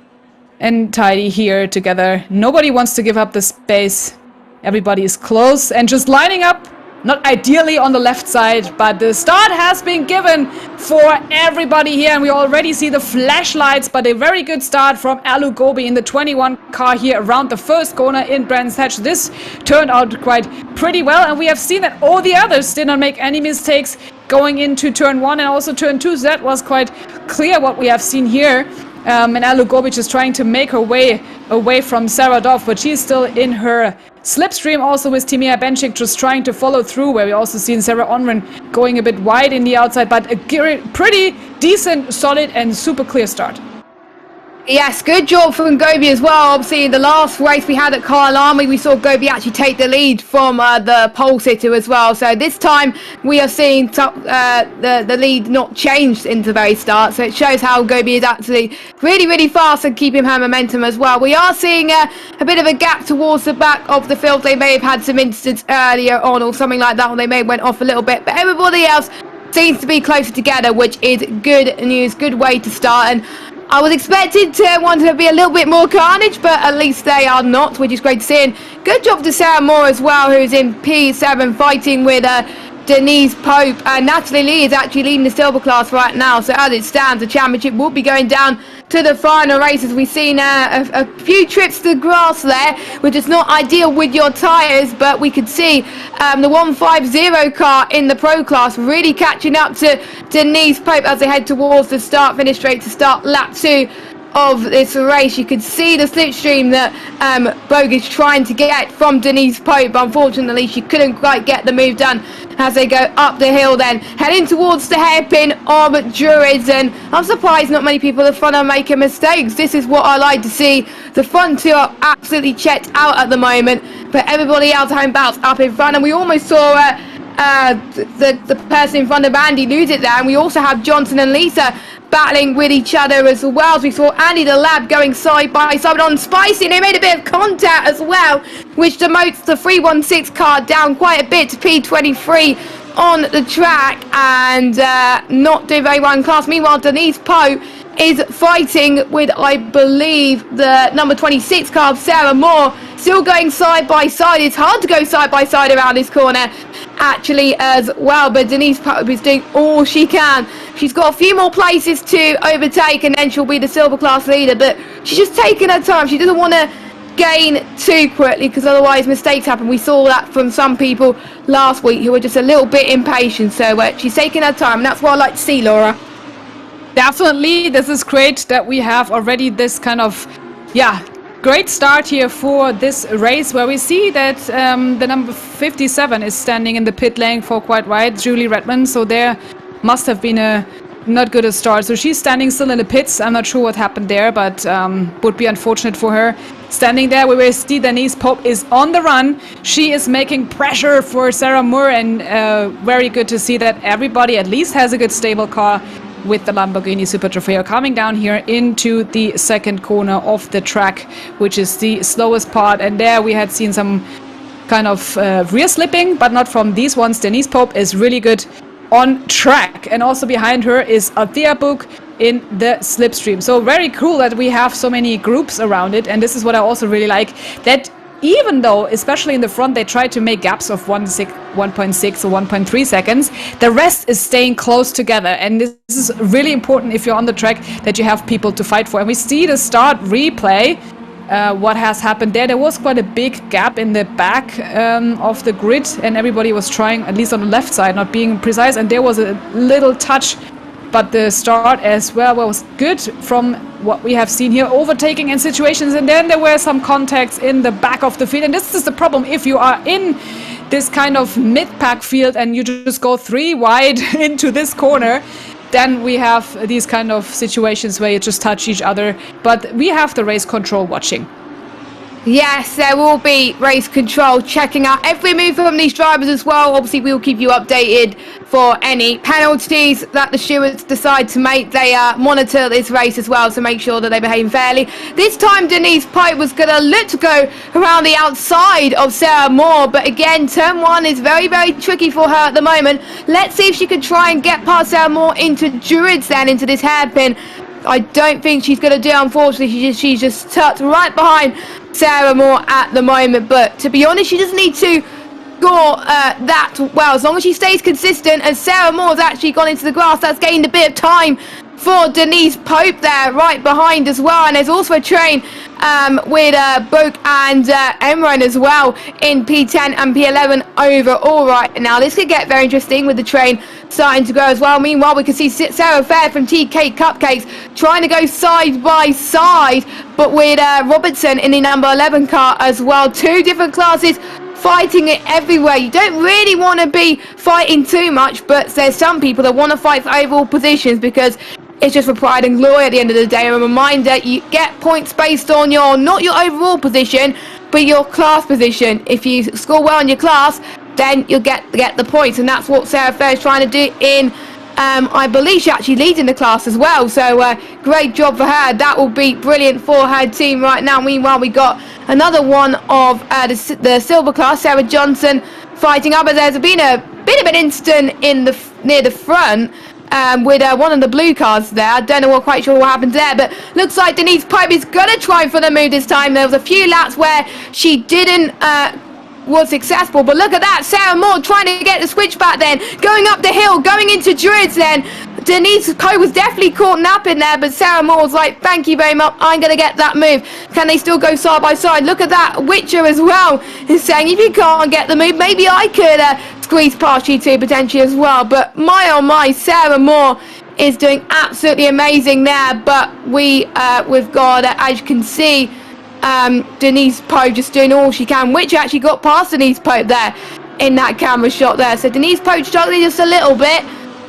and tidy here together. Nobody wants to give up the space. Everybody is close and just lining up, not ideally on the left side, but the start has been given for everybody here, and we already see the flashlights, but a very good start from Alu Gobi in the 21 car here around the first corner in Brands Hatch. This turned out quite pretty well, and we have seen that all the others did not make any mistakes going into turn 1 and also turn 2, so that was quite clear what we have seen here. And Alu Gobi is trying to make her way away from Sarah Dove, but she's still in her slipstream, also with Timea Benchik just trying to follow through, where we also seen Sarah Onren going a bit wide in the outside, but a pretty decent, solid and super clear start. Yes, good job from Gobi as well. Obviously, in the last race we had at Kyalami, we saw Gobi actually take the lead from the pole sitter as well. So this time we are seeing the lead not changed into the very start. So it shows how Gobi is actually really, really fast and keeping her momentum as well. We are seeing a bit of a gap towards the back of the field. They may have had some incidents earlier on or something like that, or they may have went off a little bit. But everybody else seems to be closer together, which is good news, good way to start. And I was expected to want to be a little bit more carnage, but at least they are not, which is great to see. And good job to Sarah Moore as well, who's in P7 fighting with Denise Pope. And Natalie Lee is actually leading the silver class right now. So as it stands, the championship will be going down to the final races. We've seen a few trips to the grass there, which is not ideal with your tyres, but we could see the 150 car in the pro class really catching up to Denise Pope as they head towards the start, finish straight to start lap 2 of this race. You could see the slipstream that Bogue is trying to get from Denise Pope, but unfortunately she couldn't quite get the move done as they go up the hill, then heading towards the hairpin of Druids. And I'm surprised not many people at the front are making mistakes. This is what I like to see. The front two are absolutely checked out at the moment, but everybody else home bouts up in front, and we almost saw the person in front of Andy lose it there. And we also have Johnson and Lisa battling with each other as well. As we saw Andy the Lab going side by side on Spicy, and they made a bit of contact as well, which demotes the 316 car down quite a bit to P23 on the track, and not doing very well in class. Meanwhile, Denise Poe is fighting with, I believe, the number 26 car of Sarah Moore, still going side by side. It's hard to go side by side around this corner actually as well, but Denise Pope is doing all she can. She's got a few more places to overtake, and then she'll be the silver class leader, but she's just taking her time. She doesn't want to gain too quickly, because otherwise mistakes happen. We saw that from some people last week who were just a little bit impatient, so she's taking her time, and that's what I like to see, Laura. Definitely, this is great that we have already this kind of, great start here for this race, where we see that the number 57 is standing in the pit lane for quite wide, Julie Redmond, so there must have been a not good a start. So she's standing still in the pits. I'm not sure what happened there, but would be unfortunate for her. Standing there, we will see Denise Pope is on the run. She is making pressure for Sarah Moore, and very good to see that everybody at least has a good stable car with the Lamborghini Super Trofeo coming down here into the second corner of the track, which is the slowest part. And there we had seen some kind of rear slipping, but not from these ones. Denise Pope is really good on track, and also behind her is Althea Book in the slipstream. So very cool that we have so many groups around it, and this is what I also really like, that even though, especially in the front, they try to make gaps of 1.6 or 1.3 seconds, the rest is staying close together. And this is really important if you're on the track, that you have people to fight for. And we see the start replay, what has happened there. There was quite a big gap in the back of the grid, and everybody was trying, at least on the left side, not being precise. And there was a little touch, but the start as well was good from what we have seen here, overtaking in situations, and then there were some contacts in the back of the field. And this is the problem if you are in this kind of mid-pack field and you just go 3 wide into this corner, then we have these kind of situations where you just touch each other. But we have the race control watching. Yes, there will be race control checking out every move from these drivers as well. Obviously, we will keep you updated for any penalties that the stewards decide to make. They monitor this race as well to make sure that they behave fairly. This time, Denise Pope was going to look to go around the outside of Sarah Moore, but again, turn one is very, very tricky for her at the moment. Let's see if she can try and get past Sarah Moore into Druids then, into this hairpin. I don't think she's going to do it, unfortunately. She's just tucked right behind Sarah Moore at the moment. But to be honest, she doesn't need to score that well. As long as she stays consistent, and Sarah Moore's actually gone into the grass, that's gained a bit of time for Denise Pope there, right behind as well. And there's also a train with Boak and Emron as well in P10 and P11 overall right now. This could get very interesting with the train starting to go as well. Meanwhile, we can see Sarah Fair from TK Cupcakes trying to go side by side, but with Robertson in the number 11 car as well. Two different classes fighting it everywhere. You don't really want to be fighting too much, but there's some people that want to fight for overall positions because it's just for pride and glory at the end of the day. A reminder, you get points based on not your overall position, but your class position. If you score well in your class, then you'll get the points, and that's what Sarah Fair is trying to do in I believe she actually leads in the class as well, so great job for her. That will be brilliant for her team right now. Meanwhile, we got another one of the silver class, Sarah Johnson, fighting up, but there's been a bit of an incident in near the front with one of the blue cars there. I don't know quite sure what happened there, but looks like Denise Pope is going to try for the move this time. There was a few laps where she didn't was successful, but look at that, Sarah Moore trying to get the switchback then, going up the hill, going into Druids then. Denise Pope was definitely caught napping there, but Sarah Moore was like, thank you very much, I'm going to get that move. Can they still go side by side? Look at that, Witcher as well is saying, if you can't get the move, maybe I could squeeze past you two potentially as well. But my oh my, Sarah Moore is doing absolutely amazing there. But we've got, as you can see, Denise Pope just doing all she can, which actually got past Denise Pope there in that camera shot there. So Denise Pope struggling just a little bit,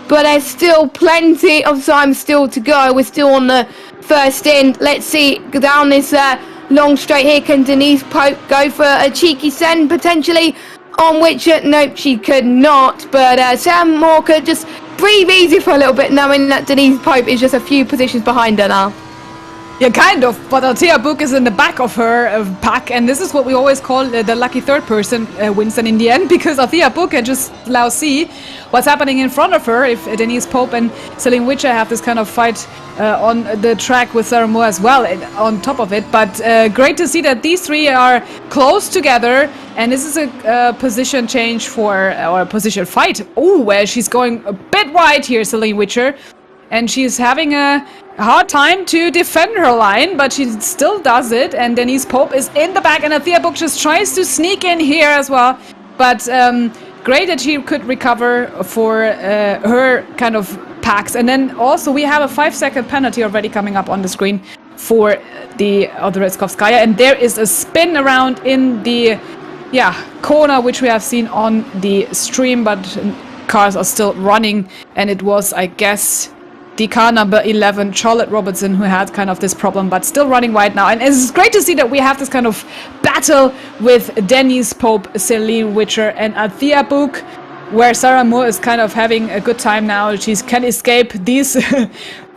but there's still plenty of time still to go. We're still on the first end. Let's see, down this long straight here, can Denise Pope go for a cheeky send potentially on Witcher? Nope, she could not, but Sam Moore could just breathe easy for a little bit, knowing that Denise Pope is just a few positions behind her now. Yeah, kind of, but Althea Book is in the back of her pack, and this is what we always call the lucky third person wins then in the end, because Althea Book can just now see what's happening in front of her if Denise Pope and Celine Witcher have this kind of fight on the track with Sarah Moore as well on top of it. But great to see that these three are close together, and this is a position change or a position fight. Oh, where she's going a bit wide here, Celine Witcher, and she's having a hard time to defend her line, but she still does it, and Denise Pope is in the back, and Althea Book just tries to sneak in here as well, but great that she could recover for her kind of packs. And then also we have a 5-second penalty already coming up on the screen for the Odoretskovskaya, and there is a spin around in the corner, which we have seen on the stream, but cars are still running, and it was, I guess, the car number 11, Charlotte Robertson, who had kind of this problem, but still running wide now. And it's great to see that we have this kind of battle with Denise Pope, Celine Witcher, and Althea Book, where Sarah Moore is kind of having a good time now. She can escape these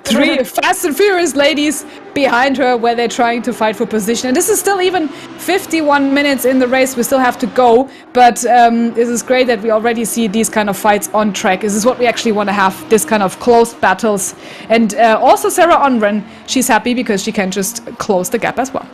three fast and furious ladies behind her, where they're trying to fight for position. And this is still even 51 minutes in the race. We still have to go, but this is great that we already see these kind of fights on track. This is what we actually want to have, this kind of close battles. And also Sarah Onren, she's happy because she can just close the gap as well.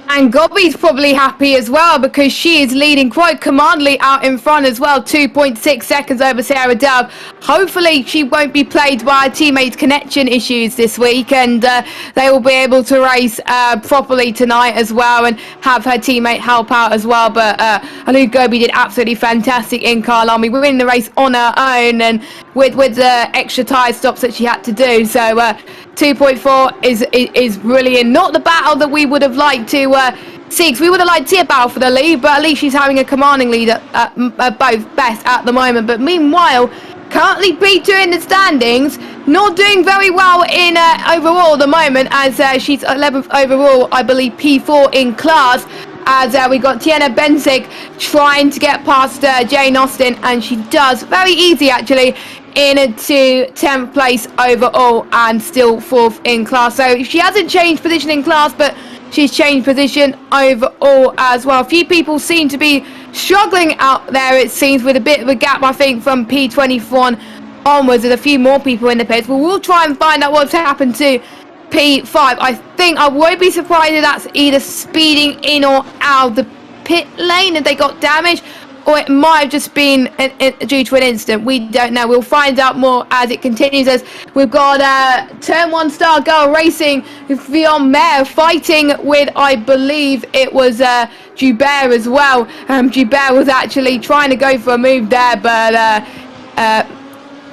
And Gobby's probably happy as well, because she is leading quite commandingly out in front as well, 2.6 seconds over Sarah Dove. Hopefully she won't be plagued by her teammates' connection issues this week, and they will be able to race properly tonight as well and have her teammate help out as well. But I know Gobi did absolutely fantastic in Kyalami, winning the race on her own, and with the extra tyre stops that she had to do. So 2.4 is brilliant. Not the battle that we would have liked to see, because we would have liked to see a battle for the lead, but at least she's having a commanding lead at both best at the moment. But meanwhile, currently P2 in the standings, not doing very well in overall at the moment, as she's 11th overall, I believe P4 in class. as we got Tiana Bensick trying to get past Jane Austen, and she does very easy actually into 10th place overall and still 4th in class. So she hasn't changed position in class, but she's changed position overall as well. A few people seem to be struggling out there, it seems, with a bit of a gap, I think, from P24 onwards. There's a few more people in the pits, but we'll try and find out what's happened to P5. I think I won't be surprised if that's either speeding in or out of the pit lane if they got damaged, or it might have just been due to an incident. We don't know. We'll find out more as it continues, as we've got Turn 1 Star Girl racing Vion Mare fighting with, I believe it was Joubert as well. Joubert was actually trying to go for a move there, but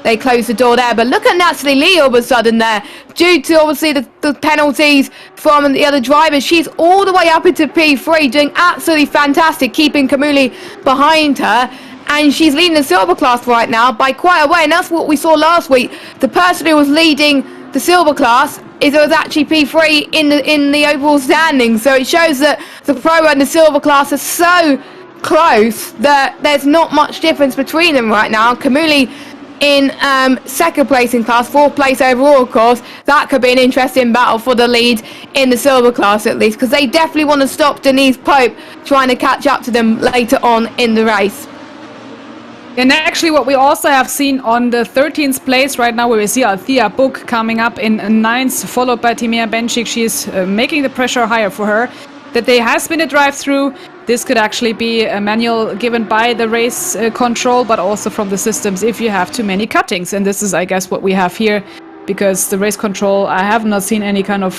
they closed the door there. But look at Natalie Lee all of a sudden there. Due to obviously the penalties from the other drivers, she's all the way up into P3, doing absolutely fantastic, keeping Kamuli behind her. And she's leading the silver class right now by quite a way. And that's what we saw last week. The person who was leading the silver class was actually P3 in the overall standings. So it shows that the pro and the silver class are so close that there's not much difference between them right now. Kamuli in second place in class, 4th place overall, of course. That could be an interesting battle for the lead in the silver class, at least, because they definitely want to stop Denise Pope trying to catch up to them later on in the race. And actually what we also have seen on the 13th place right now, where we see Althea Book coming up in 9th, followed by Timea Benchik. She is making the pressure higher for her. That there has been a drive-through. This could actually be a manual given by the race control, but also from the systems if you have too many cuttings. And this is, I guess, what we have here, because the race control, I have not seen any kind of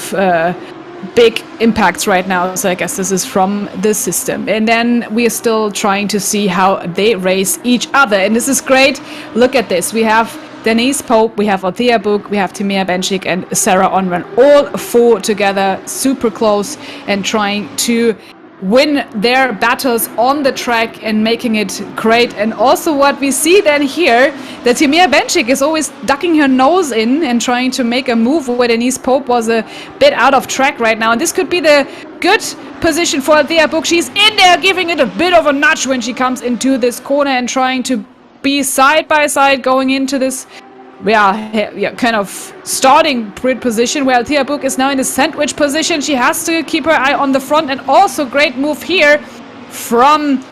big impacts right now. So I guess this is from the system. And then we are still trying to see how they race each other. And this is great. Look at this. We have Denise Pope, we have Althea Book, we have Timea Benchik and Sarah Onran, all 4 together, super close, and trying to win their battles on the track and making it great. And also what we see then here, that Timea Benchik is always ducking her nose in and trying to make a move where Denise Pope was a bit out of track right now. And this could be the good position for Althea Book. She's in there giving it a bit of a nudge when she comes into this corner and trying to be side by side going into this kind of starting grid position, where Althea Book is now in the sandwich position. She has to keep her eye on the front, and also great move here from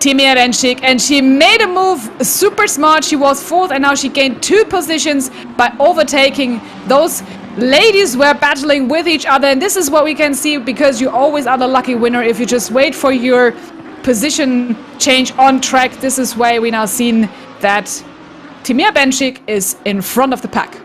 Timea Benchik, and she made a move super smart. She was 4th, and now she gained 2 positions by overtaking those ladies were battling with each other. And this is what we can see, because you always are the lucky winner if you just wait for your position change on track. This is why we now seen that Timea Benchik is in front of the pack.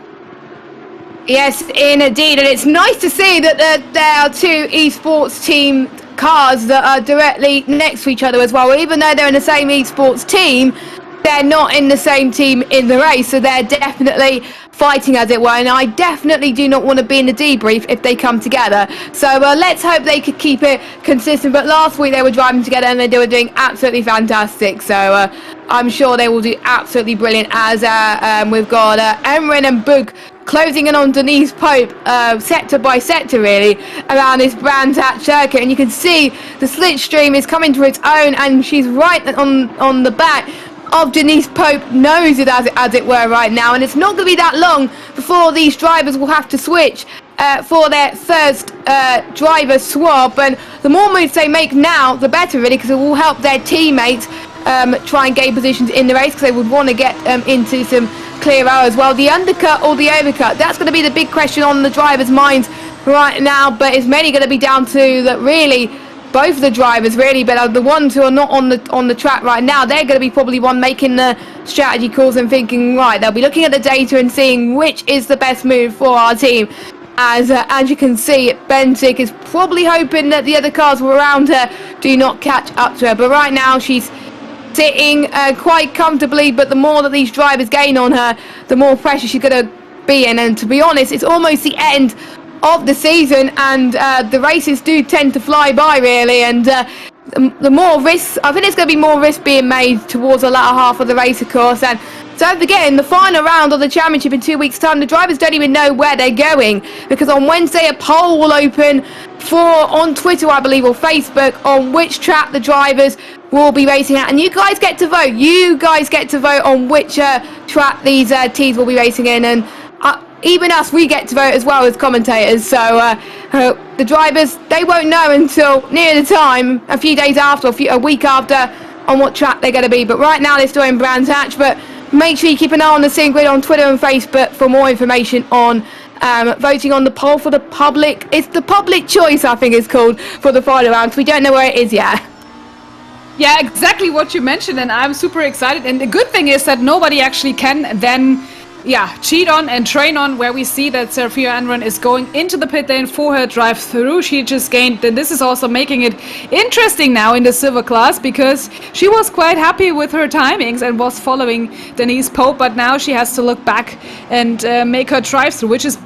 Yes, indeed, and it's nice to see that there are 2 esports team cars that are directly next to each other as well. Even though they're in the same esports team, they're not in the same team in the race, so they're definitely fighting, as it were. And I definitely do not want to be in the debrief if they come together. So let's hope they could keep it consistent. But last week they were driving together and they were doing absolutely fantastic. So I'm sure they will do absolutely brilliant, as we've got Emrin and Boog closing in on Denise Pope, sector by sector really, around this Brands Hatch circuit. And you can see the slipstream is coming to its own, and she's right on the back of Denise Pope, knows it as it were right now. And it's not going to be that long before these drivers will have to switch for their first driver swap. And the more moves they make now, the better really, because it will help their teammates try and gain positions in the race, because they would want to get into some clear air as well. The undercut or the overcut, that's going to be the big question on the drivers' minds right now. But it's mainly going to be down to that really both of the drivers really, but the ones who are not on the track right now, they're going to be probably one making the strategy calls and thinking, right, they'll be looking at the data and seeing which is the best move for our team. As you can see, Benchik is probably hoping that the other cars around her do not catch up to her. But right now she's sitting quite comfortably, but the more that these drivers gain on her, the more pressure she's going to be in. And to be honest, it's almost the end of the season, and the races do tend to fly by really, and the more risks, I think there's going to be more risk being made towards the latter half of the race, of course. And So don't forget, in the final round of the championship in 2 weeks' time, the drivers don't even know where they're going, because on Wednesday a poll will open on Twitter, I believe, or Facebook, on which track the drivers will be racing at, and you guys get to vote. You guys get to vote on which track these teams will be racing in, and even us, we get to vote as well as commentators. So the drivers, they won't know until near the time, a few days after, a week after, on what track they're going to be. But right now they're still in Brands Hatch. But make sure you keep an eye on the SimGrid on Twitter and Facebook for more information on voting on the poll for the public. It's the public choice, I think it's called, for the final round. We don't know where it is yet. Yeah, exactly what you mentioned, and I'm super excited. And the good thing is that nobody actually can then cheat on and train on where we see that Serafia Enron is going into the pit lane for her drive through. She just gained, and this is also making it interesting now in the silver class, because she was quite happy with her timings and was following Denise Pope, but now she has to look back and make her drive through, which is a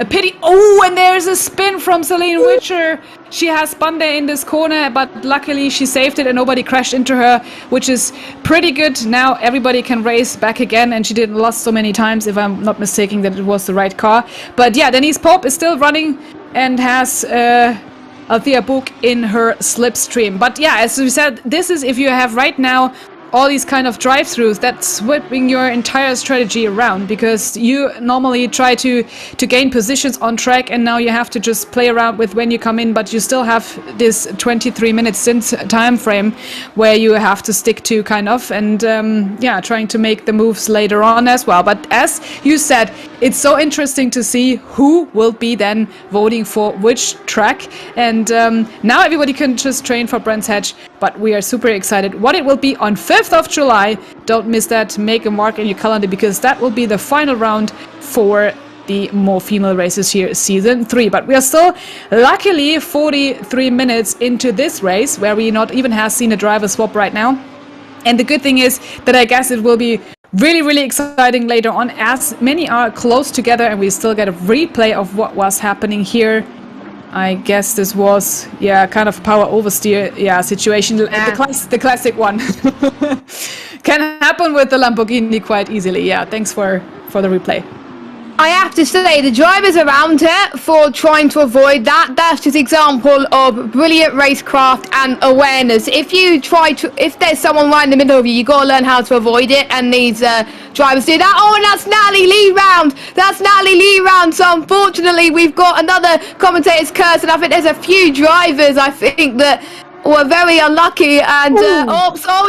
pity. Oh, and there's a spin from Celine Witcher. She has spun there in this corner, but luckily she saved it and nobody crashed into her, which is pretty good. Now everybody can race back again, and she didn't lost so many times, if I'm not mistaken, that it was the right car. But yeah, Denise Pope is still running and has Althea Book in her slipstream. But yeah, as we said, this is if you have right now all these kind of drive-throughs, that's whipping your entire strategy around, because you normally try to gain positions on track, and now you have to just play around with when you come in, but you still have this 23 minutes since time frame where you have to stick to, kind of, and trying to make the moves later on as well. But as you said, it's so interesting to see who will be then voting for which track, and now everybody can just train for Brands Hatch, but we are super excited what it will be on 5th of July. Don't miss that. Make a mark in your calendar, because that will be the final round for the more female races here, season 3. But we are still luckily 43 minutes into this race, where we not even have seen a driver swap right now. And the good thing is that I guess it will be really, really exciting later on, as many are close together, and we still get a replay of what was happening here. I guess this was, kind of power oversteer, situation. The classic one. Can happen with the Lamborghini quite easily. Yeah, thanks for the replay. I have to say, the drivers around her for trying to avoid that, that's just example of brilliant racecraft and awareness. If there's someone right in the middle of you, you got to learn how to avoid it, and these drivers do that. Oh, and that's Natalie Lee round. That's Natalie Lee round. So unfortunately, we've got another commentator's curse, and I think there's a few drivers, I think, that were very unlucky, and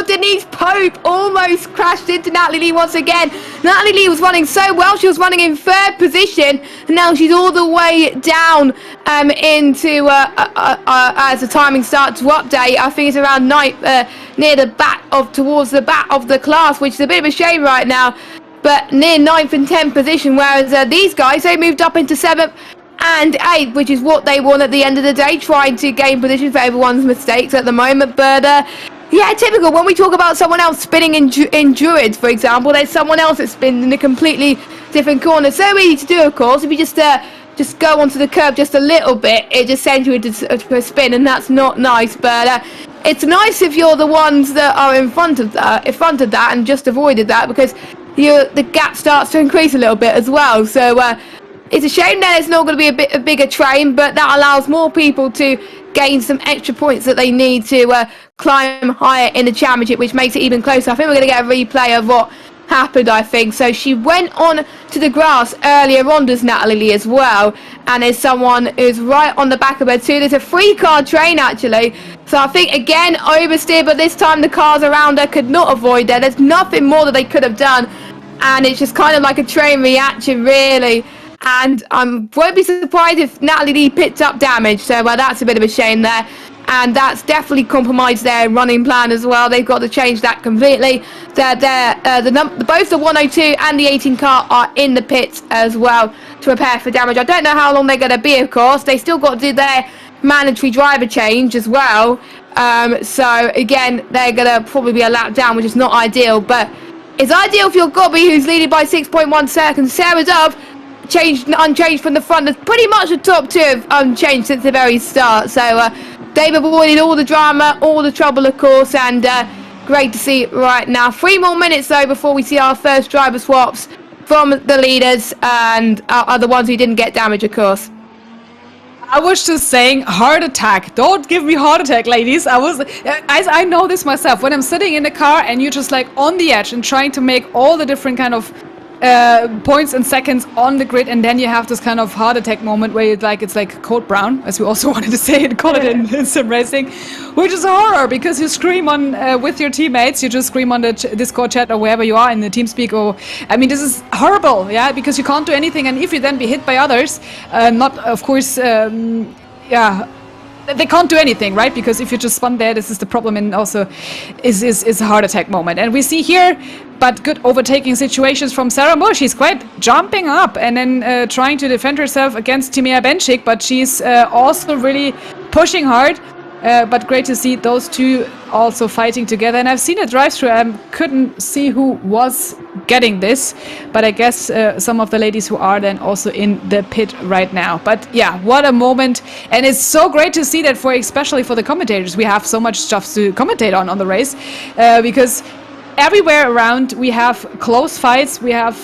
Denise Pope almost crashed into Natalie Lee once again. Natalie Lee was running so well. She was running in 3rd position, and now she's all the way down into as the timing starts to update. I think it's around near the back towards the back of the class, which is a bit of a shame right now, but near 9th and 10th position, whereas these guys, they moved up into 7th and 8th, which is what they want at the end of the day, trying to gain position for everyone's mistakes at the moment. But typical. When we talk about someone else spinning in Druids, for example, there's someone else that spins in a completely different corner. So easy to do, of course. If you just go onto the curb just a little bit, it just sends you into a spin, and that's not nice. But it's nice if you're the ones that are in front of that and just avoided that, because the gap starts to increase a little bit as well. So it's a shame that it's not going to be a bigger train, but that allows more people to gain some extra points that they need to climb higher in the championship, which makes it even closer. I think we're going to get a replay of what happened, I think. So she went on to the grass earlier on, does Natalie Lee as well, and there's someone who's right on the back of her too. There's a 3-car train actually, so I think again oversteer, but this time the cars around her could not avoid her. There's nothing more that they could have done, and it's just kind of like a train reaction really. And I won't be surprised if Natalie Lee picked up damage, so that's a bit of a shame there. And that's definitely compromised their running plan as well. They've got to change that completely. Both the 102 and the 18 car are in the pits as well to prepare for damage. I don't know how long they're going to be, of course. They still got to do their mandatory driver change as well. So again, they're going to probably be a lap down, which is not ideal. But it's ideal for your Gobby, who's leading by 6.1 seconds. Sarah's up. Unchanged from the front. There's pretty much the top 2 have unchanged since the very start. So they've avoided all the drama, all the trouble, of course, and great to see right now. 3 more minutes though before we see our first driver swaps from the leaders and are the ones who didn't get damage, of course. I was just saying heart attack. Don't give me heart attack, ladies. I know this myself. When I'm sitting in the car and you're just like on the edge and trying to make all the different kind of points and seconds on the grid, and then you have this kind of heart attack moment where it's like code brown, as we also wanted to say and call it in sim racing, which is a horror because you scream on with your teammates. You just scream on the Discord chat or wherever you are in the TeamSpeak. Or I mean, this is horrible, yeah, because you can't do anything, and if you then be hit by others, not of course, yeah. They can't do anything, right? Because if you just spun there, this is the problem, and also is a heart attack moment. And we see here, but good overtaking situations from Sarah Moore. She's quite jumping up and then trying to defend herself against Timea Benchik, but she's also really pushing hard. But great to see those two also fighting together. And I've seen a drive-through. I couldn't see who was getting this, but I guess some of the ladies who are then also in the pit right now. But yeah, what a moment. And it's so great to see that especially for the commentators, we have so much stuff to commentate on the race, because everywhere around we have close fights, we have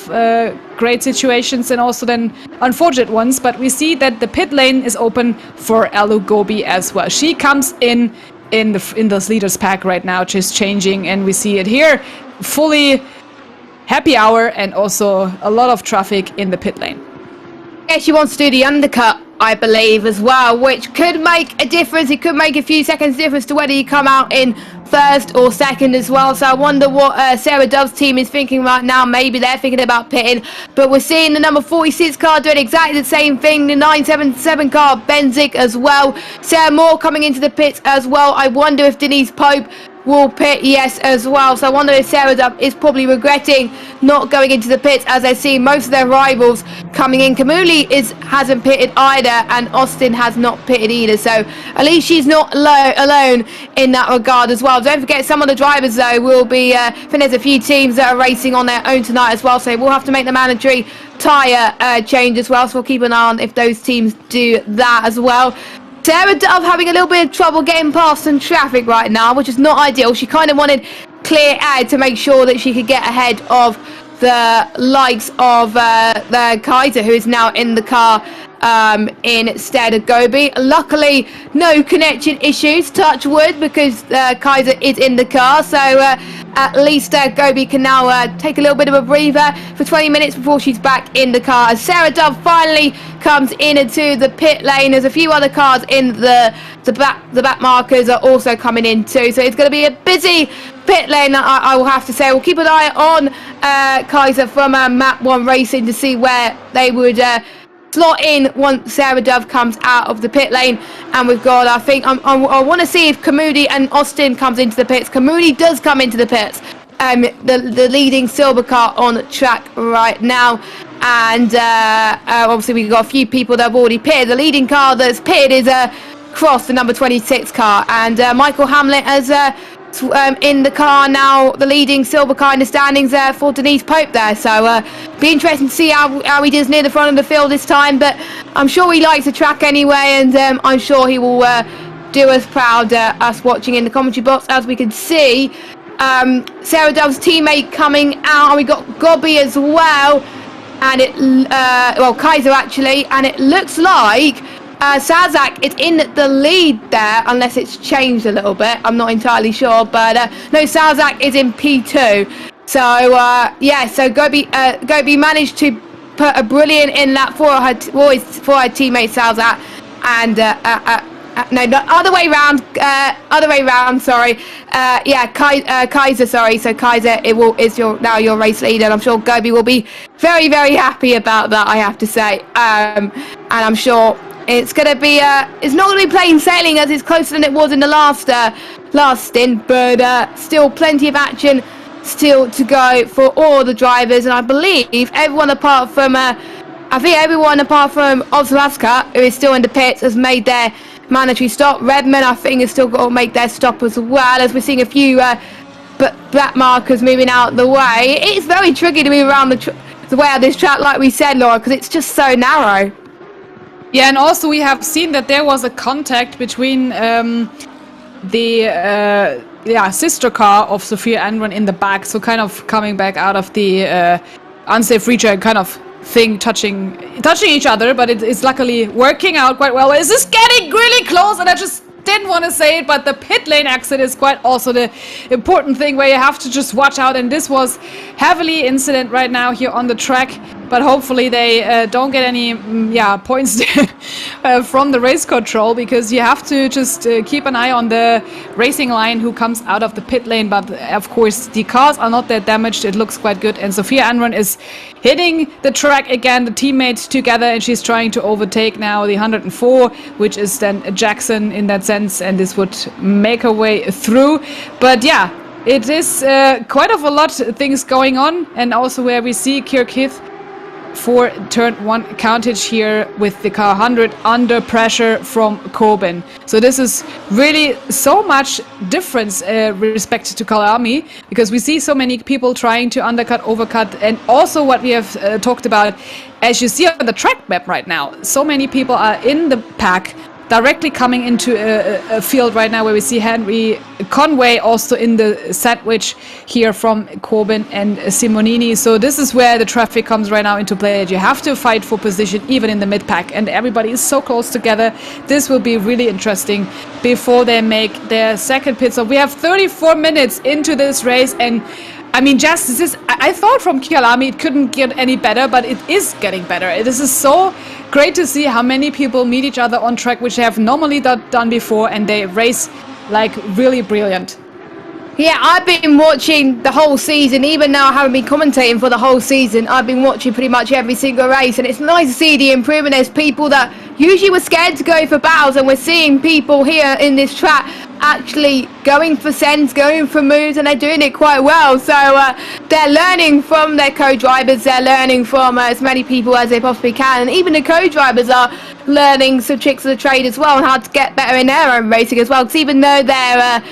great situations and also then unfortunate ones, but we see that the pit lane is open for Alu Gobi as well. She comes in this leaders pack right now, just changing, and we see it here, fully happy hour and also a lot of traffic in the pit lane. Yeah, she wants to do the undercut, I believe, as well, which could make a difference. It could make a few seconds difference to whether you come out in first or second as well. So I wonder what Sarah Dove's team is thinking right now. Maybe they're thinking about pitting, but we're seeing the number 46 car doing exactly the same thing. The 977 car, Benzik as well. Sarah Moore coming into the pits as well. I wonder if Denise Pope will pit, yes, as well. So I wonder if Sarah Dove is probably regretting not going into the pits, as I see most of their rivals coming in. Kamuli hasn't pitted either, and Austin has not pitted either. So at least she's not alone in that regard as well. Don't forget, some of the drivers though will be, I think there's a few teams that are racing on their own tonight as well, so we'll have to make the mandatory tyre change as well. So we'll keep an eye on if those teams do that as well. Sarah Dove having a little bit of trouble getting past some traffic right now, which is not ideal. She kind of wanted clear air to make sure that she could get ahead of the likes of the Kaiser, who is now in the car instead of Gobi. Luckily, no connection issues, touch wood, because Kaiser is in the car. So at least Gobi can now take a little bit of a breather for 20 minutes before she's back in the car. As Sarah Dove finally comes into the pit lane, there's a few other cars in the back markers are also coming in too. So it's going to be a busy pit lane, I will have to say. We'll keep an eye on Kaiser from Map 1 Racing to see where they would slot in once Sarah Dove comes out of the pit lane. And we've got, I think, I want to see if Kamudi and Austin comes into the pits. Kamudi does come into the pits, the leading silver car on track right now. And obviously we've got a few people that have already pitted. The leading car that's pitted is Cross, the number 26 car, and Michael Hamlet as in the car now, the leading silver car in the standings there for Denise Pope there. So be interesting to see how he does near the front of the field this time, but I'm sure he likes the track anyway, and I'm sure he will do us proud, us watching in the commentary box. As we can see, Sarah Dove's teammate coming out, and we got Gobi as well, and Kaiser actually, and it looks like Sazak is in the lead there, unless it's changed a little bit. I'm not entirely sure, but no, Sazak is in P2. So yeah, so Gobi managed to put a brilliant in that for her teammate Sazak, and no, other way round. Sorry, yeah, Kaiser. Sorry, so Kaiser is now your race leader, and I'm sure Gobi will be very, very happy about that, I have to say, and I'm sure it's going to be, it's not going to be plain sailing as it's closer than it was in the last stint, but still plenty of action still to go for all the drivers. And I believe everyone apart from Ozlaska, who is still in the pits, has made their mandatory stop. Redman, I think, has still got to make their stop as well, as we're seeing a few black markers moving out the way. It's very tricky to move around the way of this track, like we said, Laura, because it's just so narrow. Yeah, and also we have seen that there was a contact between the sister car of Sophia Andron in the back, so kind of coming back out of the unsafe return kind of thing, touching each other, but it's luckily working out quite well. This is getting really close, and I just didn't want to say it, but the pit lane exit is quite also the important thing where you have to just watch out, and this was heavily incident right now here on the track, but hopefully they don't get any points from the race control, because you have to just keep an eye on the racing line who comes out of the pit lane. But of course the cars are not that damaged, it looks quite good, and Sophia Andron is hitting the track again, the teammates together, and she's trying to overtake now the 104, which is then Jackson in that sense, and this would make her way through. But yeah, it is quite of a lot of things going on, and also where we see Kirkith for turn 1 countage here with the car 100 under pressure from Coben. So this is really so much difference respect to Kyalami, because we see so many people trying to undercut, overcut, and also what we have talked about, as you see on the track map right now, so many people are in the pack directly coming into a field right now where we see Henry Conway also in the sandwich here from Coben and Simonini. So this is where the traffic comes right now into play. You have to fight for position even in the mid pack, and everybody is so close together. This will be really interesting before they make their second pit stop. We have 34 minutes into this race, and I mean, Jess, this is, I thought from Kyalami it couldn't get any better, but it is getting better. This is so great to see how many people meet each other on track, which they have normally done before, and they race like really brilliant. Yeah, I've been watching the whole season, even though I haven't been commentating for the whole season. I've been watching pretty much every single race, and it's nice to see the improvement. There's people that usually were scared to go for battles, and we're seeing people here in this track actually going for sends, going for moves, and they're doing it quite well. So they're learning from their co-drivers, they're learning from as many people as they possibly can, and even the co-drivers are learning some tricks of the trade as well, and how to get better in their own racing as well, because even though they're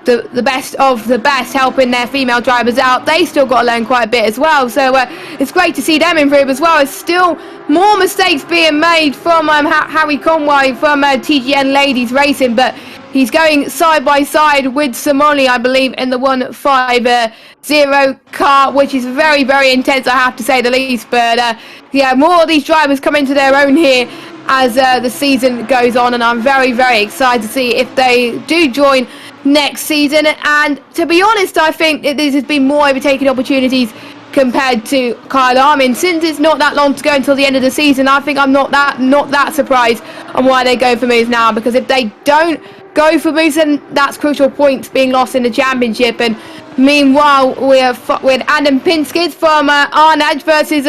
the best of the best helping their female drivers out, they still got to learn quite a bit as well. So it's great to see them improve as well. There's still more mistakes being made from Harry Conway from TGN Ladies Racing, but he's going side by side with Somoli, I believe, in the 150 car, which is very, very intense, I have to say the least. But yeah, more of these drivers come into their own here as the season goes on, and I'm very, very excited to see if they do join next season. And to be honest, I think this has been more overtaking opportunities compared to Kyalami, and since it's not that long to go until the end of the season, I think I'm not that surprised on why they go for moves now, because if they don't go for moves, then that's crucial points being lost in the championship. And meanwhile, we're Adam Pinskid from Arnage versus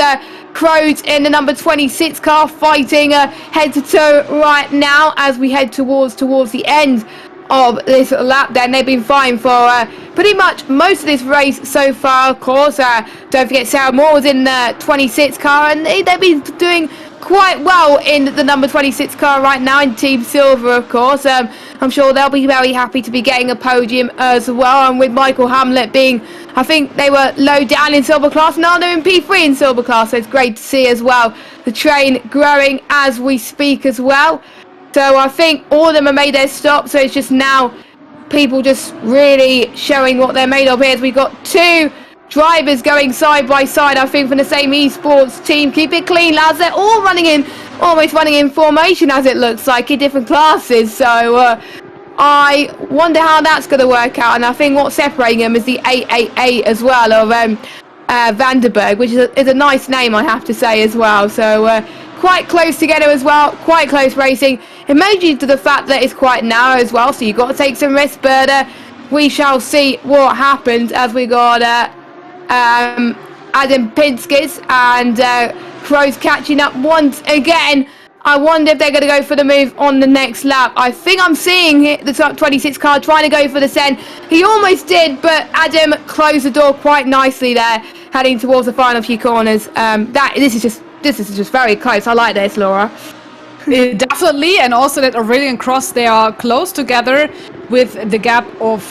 Crows in the number 26 car, fighting head to toe right now as we head towards the end of this lap. Then they've been fine for pretty much most of this race so far, of course. Don't forget Sarah Moore was in the 26 car, and they've been doing quite well in the number 26 car right now in Team Silver, of course. I'm sure they'll be very happy to be getting a podium as well, and with Michael Hamlet being, I think they were low down in Silver class, now they're in P3 in Silver class, so it's great to see as well the train growing as we speak as well. So I think all of them have made their stop, so it's just now people just really showing what they're made of here. We've got two drivers going side by side, I think, from the same esports team. Keep it clean, lads. They're all almost running in formation, as it looks like, in different classes. So I wonder how that's going to work out. And I think what's separating them is the 888 as well of Vanderberg, which is a nice name, I have to say, as well. So quite close together as well, quite close racing. It may be due to the fact that it's quite narrow as well, so you've got to take some risks, but we shall see what happens as we got Adam Pinskis and Crows catching up once again. I wonder if they're going to go for the move on the next lap. I think I'm seeing the top 26 car trying to go for the send. He almost did, but Adam closed the door quite nicely there, heading towards the final few corners. This is just very close. I like this, Laura. Definitely, and also that Aurelian Cross, they are close together with the gap of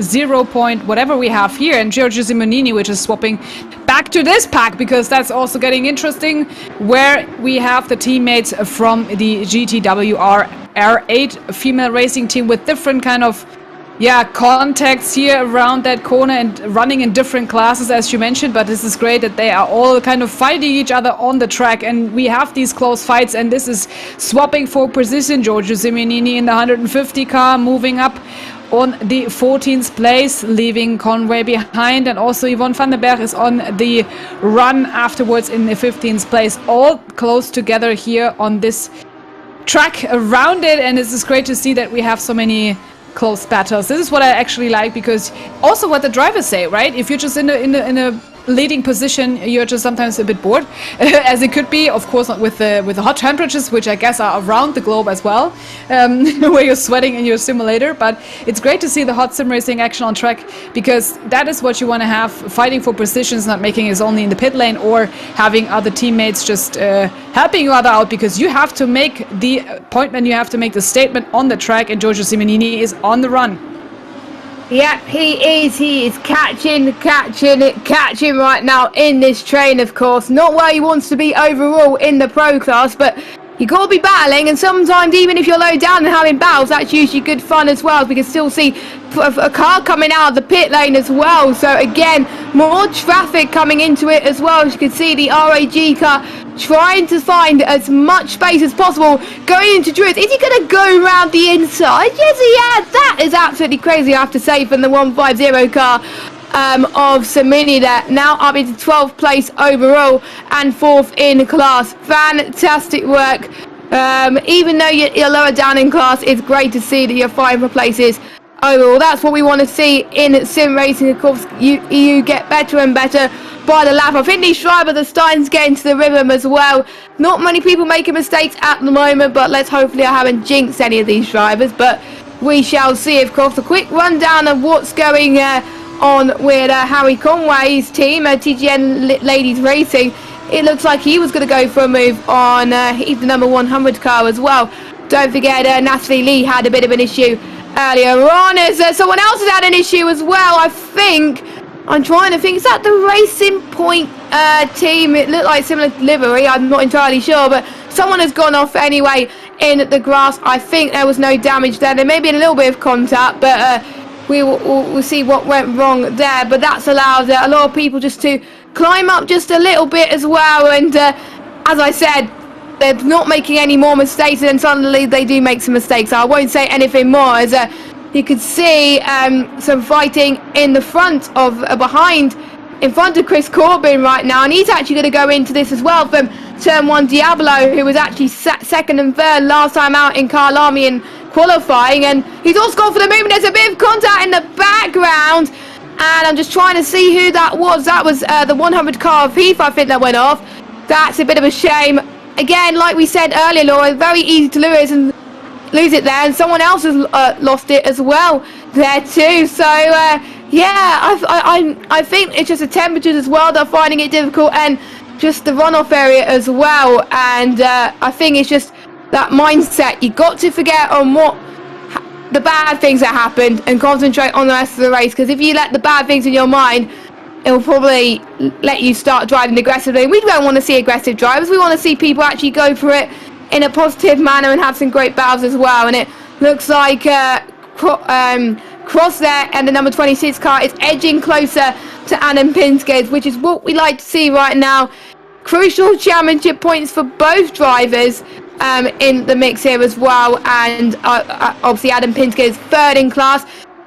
0 point whatever we have here, and Giorgio Simonini, which is swapping back to this pack, because that's also getting interesting, where we have the teammates from the GTWR R8 female racing team with different kind of contacts here around that corner and running in different classes, as you mentioned. But this is great that they are all kind of fighting each other on the track, and we have these close fights. And this is swapping for position. Giorgio Simonini in the 150 car moving up on the 14th place, leaving Conway behind, and also Yvonne van den Berg is on the run afterwards in the 15th place. All close together here on this track around it, and this is great to see that we have so many close battles. This is what I actually like, because also what the drivers say, right? If you're just in a leading position, you're just sometimes a bit bored, as it could be. Of course, not with the hot temperatures, which I guess are around the globe as well, where you're sweating in your simulator. But it's great to see the hot sim racing action on track, because that is what you want to have, fighting for positions, not making it only in the pit lane or having other teammates just helping you out, because you have to make the appointment, you have to make the statement on the track, and Giorgio Simonini is on the run. Yeah, he is catching right now in this train, of course. Not where he wants to be overall in the pro class, but you got to be battling, and sometimes even if you're low down and having battles, that's usually good fun as well. We can still see a car coming out of the pit lane as well. So again, more traffic coming into it as well. As you can see, the RAG car trying to find as much space as possible going into Druids. Is he going to go around the inside? Yes, he has. That is absolutely crazy, I have to say, from the 150 car of Samini there. Now up into 12th place overall and 4th in class. Fantastic work. Even though you're lower down in class, it's great to see that you're fighting for places overall. That's what we want to see in sim racing. Of course, you get better and better by the lap. I think these drivers are starting to get into the rhythm as well. Not many people making mistakes at the moment, but let's hopefully I haven't jinxed any of these drivers, but we shall see. Of course, a quick rundown of what's going on with Harry Conway's team, TGN Ladies Racing. It looks like he was going to go for a move on he's the number 100 car as well. Don't forget Natalie Lee had a bit of an issue earlier on, as someone else has had an issue as well. I think, I'm trying to think, is that the Racing Point team? It looked like similar livery, I'm not entirely sure, but someone has gone off anyway in the grass. I think there was no damage there. There may be a little bit of contact, but we'll see what went wrong there. But that's allowed a lot of people just to climb up just a little bit as well, and as I said, they're not making any more mistakes, and then suddenly they do make some mistakes. So I won't say anything more, as you could see some fighting in the front of in front of Chris Corbin right now, and he's actually going to go into this as well from turn 1. Diablo, who was actually second and third last time out in Kyalami in qualifying, and he's also gone for the movement. There's a bit of contact in the background, and I'm just trying to see who that was. That was the 100 car of Heath, I think, that went off. That's a bit of a shame. Again, like we said earlier, Laura, very easy to lose it there, and someone else has lost it as well there too. So yeah, I think it's just the temperatures as well that are finding it difficult, and just the runoff area as well. And I think it's just that mindset. You got to forget on what the bad things that happened and concentrate on the rest of the race, because if you let the bad things in your mind, it will probably let you start driving aggressively. We don't want to see aggressive drivers. We want to see people actually go for it in a positive manner and have some great battles as well. And it looks like Cross there and the number 26 car is edging closer to Adam Pinsky, which is what we like to see right now. Crucial championship points for both drivers in the mix here as well. And obviously Adam Pinsky is third in class,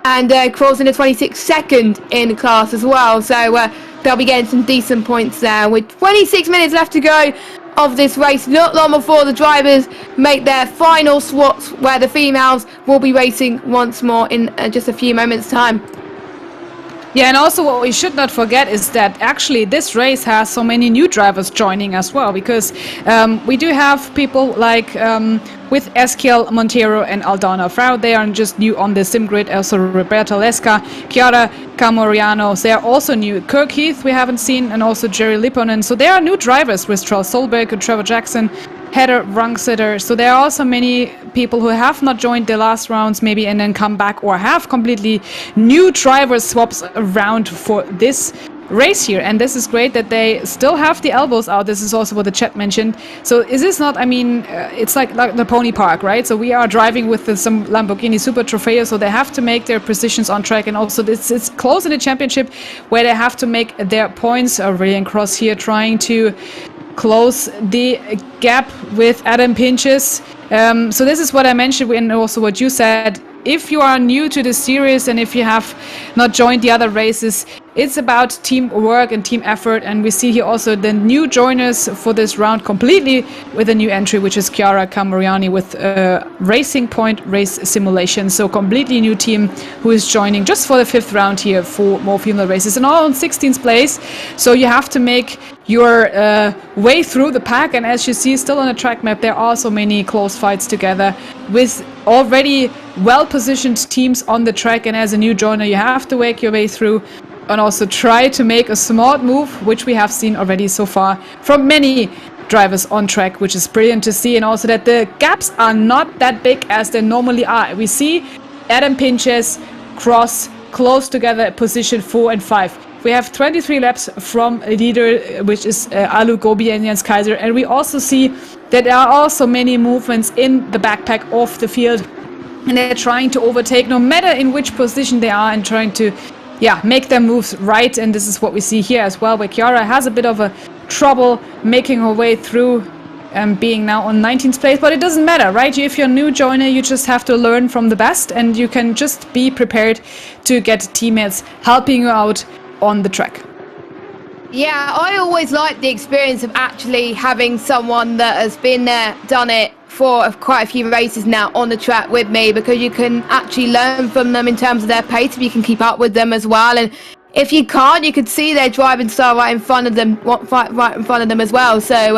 and Cross in the 26 second in class as well. So they'll be getting some decent points there. With 26 minutes left to go of this race, not long before the drivers make their final swaps, where the females will be racing once more in just a few moments time. Yeah, and also what we should not forget is that actually this race has so many new drivers joining as well, because we do have people like with Eskiel Montero and Aldana Frau. They are just new on the SimGrid. Also Roberta Leska, Chiara Camoriano, they are also new. Kirk Heath we haven't seen, and also Jerry Lipponen. So there are new drivers with Charles Solberg and Trevor Jackson, Heather Rungsitter. So there are also many people who have not joined the last rounds maybe and then come back, or have completely new driver swaps around for this race here, and this is great that they still have the elbows out. This is also what the chat mentioned. So is this not, I mean, it's like the pony park, right? So we are driving with some Lamborghini Super Trofeo, so they have to make their positions on track, and also it's close in the championship where they have to make their points. Aurelian Cross here trying to close the gap with Adam Pinches. So this is what I mentioned, and also what you said. If you are new to the series and if you have not joined the other races, it's about teamwork and team effort. And we see here also the new joiners for this round completely with a new entry, which is Chiara Camoriani with Racing Point Race Simulation. So completely new team who is joining just for the 5th round here for more female races, and all in 16th place. So you have to make your way through the pack. And as you see, still on the track map, there are so many close fights together with already well-positioned teams on the track. And as a new joiner, you have to work your way through and also try to make a smart move, which we have seen already so far from many drivers on track, which is brilliant to see. And also that the gaps are not that big as they normally are. We see Adam Pinches, Cross close together at position 4 and 5. We have 23 laps from leader, which is Alu Gobi and Jens Kaiser. And we also see that there are also many movements in the backpack of the field. And they're trying to overtake no matter in which position they are, and trying to make their moves right. And this is what we see here as well, where Chiara has a bit of a trouble making her way through, being now on 19th place. But it doesn't matter, right? If you're a new joiner, you just have to learn from the best, and you can just be prepared to get teammates helping you out on the track. Yeah, I always like the experience of actually having someone that has been there, done it for quite a few races now on the track with me, because you can actually learn from them in terms of their pace, if you can keep up with them as well. And if you can't, you could see their driving style right in front of them, as well. So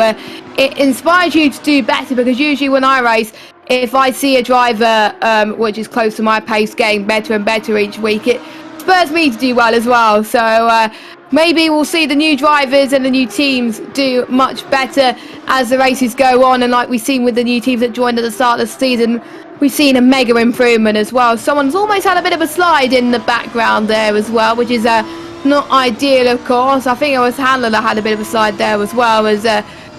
it inspires you to do better, because usually when I race, if I see a driver which is close to my pace getting better and better each week, it spurs me to do well as well. So maybe we'll see the new drivers and the new teams do much better as the races go on. And like we've seen with the new teams that joined at the start of the season, we've seen a mega improvement as well. Someone's almost had a bit of a slide in the background there as well, which is not ideal, of course. I think it was Handler that had a bit of a slide there as well, as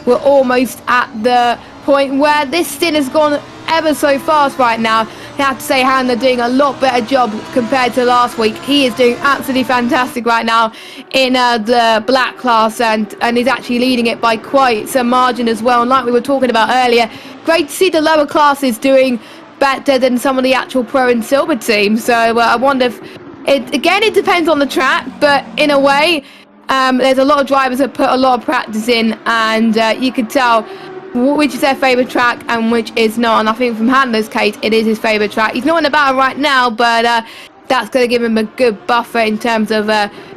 we're almost at the point where this stint has gone ever so fast right now. I have to say, Handler doing a lot better job compared to last week. He is doing absolutely fantastic right now in the black class, and is actually leading it by quite some margin as well. And like we were talking about earlier, great to see the lower classes doing better than some of the actual pro and silver teams. So I wonder if it depends on the track, but in a way there's a lot of drivers that put a lot of practice in, and you could tell which is their favourite track and which is not. And I think from Handler's case, it is his favourite track. He's not in the battle right now, but that's going to give him a good buffer in terms of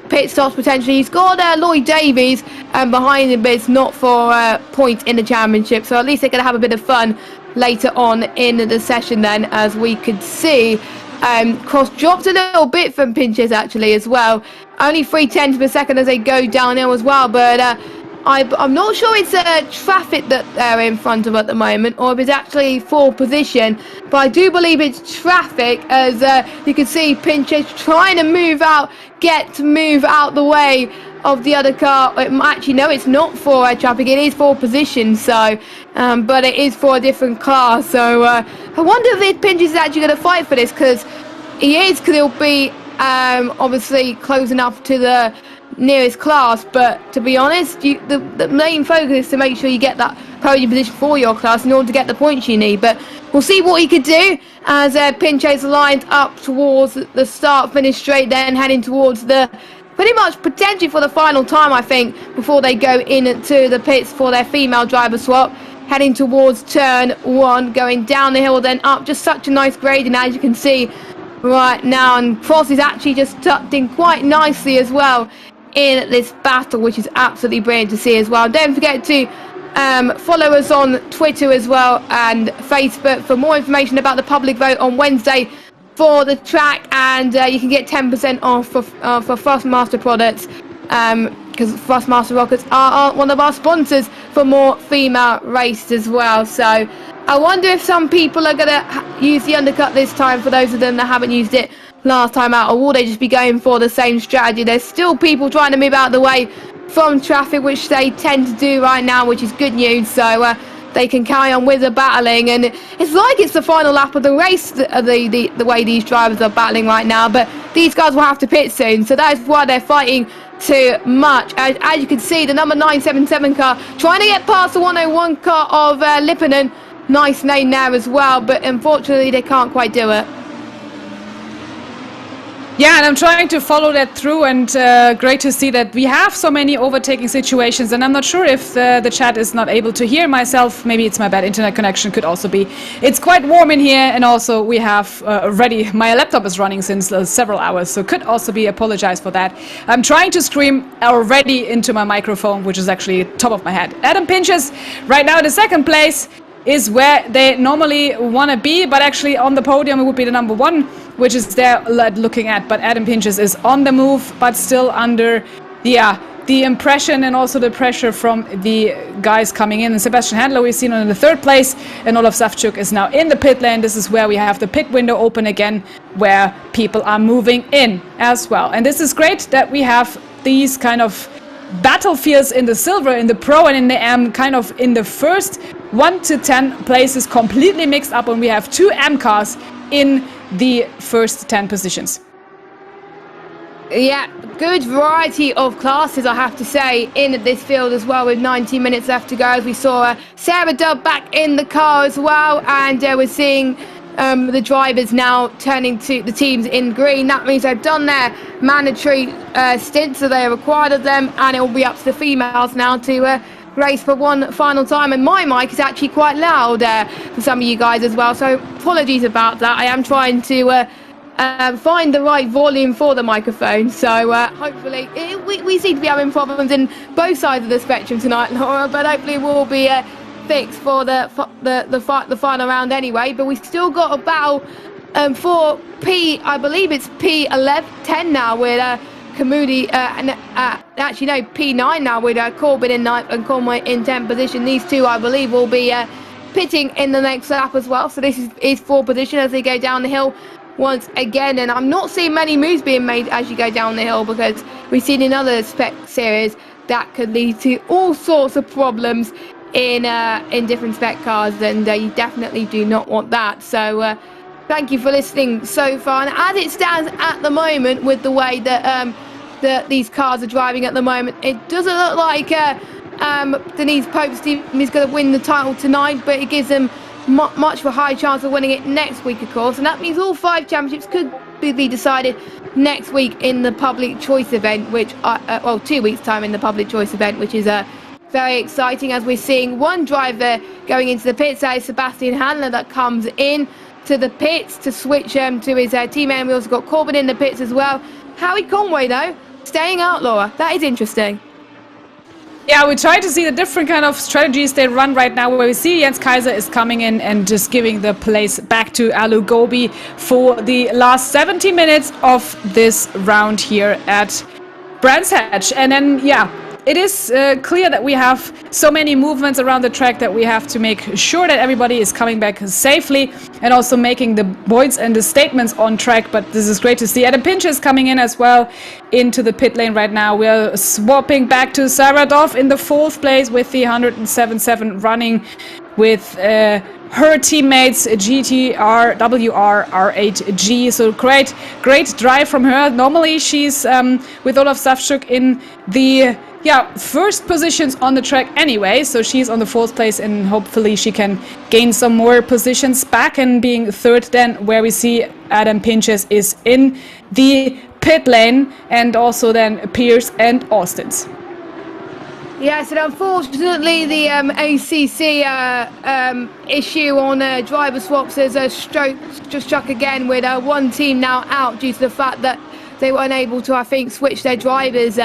pit stops potentially. He's got Lloyd Davies behind him, but it's not for points in the championship. So at least they're going to have a bit of fun later on in the session then, as we could see. Cross dropped a little bit from Pinches actually as well. Only 3/10 per second as they go downhill as well, but I'm not sure it's traffic that they're in front of at the moment, or if it's actually for position. But I do believe it's traffic, as you can see Pinches trying to move out the way of the other car. Actually, no, it's not for traffic. It is for position. So, but it is for a different car. So I wonder if Pinches is actually going to fight for this, because he'll be obviously close enough to the nearest class. But to be honest, the main focus is to make sure you get that podium position for your class in order to get the points you need. But we'll see what he could do as Pinches lined up towards the start finish straight, then heading towards the pretty much potentially for the final time, I think, before they go into the pits for their female driver swap, heading towards turn 1, going down the hill, then up. Just such a nice gradient, as you can see right now. And Cross is actually just tucked in quite nicely as well in this battle, which is absolutely brilliant to see as well. Don't forget to follow us on Twitter as well and Facebook for more information about the public vote on Wednesday for the track, and you can get 10% off for Thrustmaster products, because Thrustmaster Rockets are one of our sponsors for more female races as well. So I wonder if some people are going to use the undercut this time, for those of them that haven't used it last time out, or will they just be going for the same strategy? There's still people trying to move out of the way from traffic, which they tend to do right now, which is good news. So they can carry on with the battling, and it's like it's the final lap of the race, the way these drivers are battling right now. But these guys will have to pit soon, so that is why they're fighting too much. As you can see, the number 977 car trying to get past the 101 car of Lipponen. Nice lane there as well, but unfortunately they can't quite do it. Yeah, and I'm trying to follow that through, and great to see that we have so many overtaking situations. And I'm not sure if the chat is not able to hear myself. Maybe it's my bad internet connection, could also be. It's quite warm in here, and also we have already, my laptop is running since several hours, so could also be, apologize for that. I'm trying to scream already into my microphone, which is actually top of my head. Adam Pinches, right now in the second place, is where they normally want to be, but actually on the podium it would be the number 1, which is there looking at. But Adam Pinches is on the move, but still under the impression and also the pressure from the guys coming in. And Sebastian Handler we've seen in the 3rd place, and Olaf Savchuk is now in the pit lane. This is where we have the pit window open again, where people are moving in as well. And this is great that we have these kind of battlefields in the silver, in the pro and in the M, kind of in the first 1 to 10 places, completely mixed up, and we have 2 M cars in the first 10 positions. Yeah, good variety of classes, I have to say, in this field as well, with 19 minutes left to go. As we saw Sarah Dubb back in the car as well, and we're seeing the drivers now turning to the teams in green. That means they've done their mandatory stint, so they are required of them, and it will be up to the females now to race for one final time. And my mic is actually quite loud for some of you guys as well, so apologies about that. I am trying to find the right volume for the microphone, so hopefully we seem to be having problems in both sides of the spectrum tonight, Laura, but hopefully we'll be fixed for the final round anyway. But we still got a battle for I believe it's P10 now with Kamudi, actually no, P9 now with Corbin in 9th and Conway in 10th position. These two, I believe, will be pitting in the next lap as well. So this is 4th position as they go down the hill once again. And I'm not seeing many moves being made as you go down the hill, because we've seen in other spec series that could lead to all sorts of problems in different spec cars, and you definitely do not want that. So thank you for listening so far. And as it stands at the moment, with the way that these cars are driving at the moment, it doesn't look like Denise Pope's team is going to win the title tonight, but it gives them much of a high chance of winning it next week, of course. And that means all 5 championships could be decided next week in the public choice event, which 2 weeks time in the public choice event, which is very exciting, as we're seeing one driver going into the pits. That is Sebastian Handler, that comes in to the pits to switch to his teammate. And we also got Corbin in the pits as well. Howie Conway, though, staying out, Laura. That is interesting. Yeah, we try to see the different kind of strategies they run right now, where we see Jens Kaiser is coming in and just giving the place back to Alu Gobi for the last 70 minutes of this round here at Brands Hatch. And then, yeah, it is clear that we have so many movements around the track that we have to make sure that everybody is coming back safely and also making the points and the statements on track. But this is great to see. Adam Pinch is coming in as well into the pit lane right now. We're swapping back to Sarah Doff in the 4th place with the 107.7 running with her teammates GTR, WR, R8G. So great drive from her. Normally she's with Olaf Savchuk in the first positions on the track anyway, so she's on the 4th place, and hopefully she can gain some more positions back, and being 3rd then, where we see Adam Pinches is in the pit lane, and also then Pierce and Austin's. Yes, and unfortunately the ACC issue on driver swaps has just struck again, with one team now out due to the fact that they were unable to, I think, switch their drivers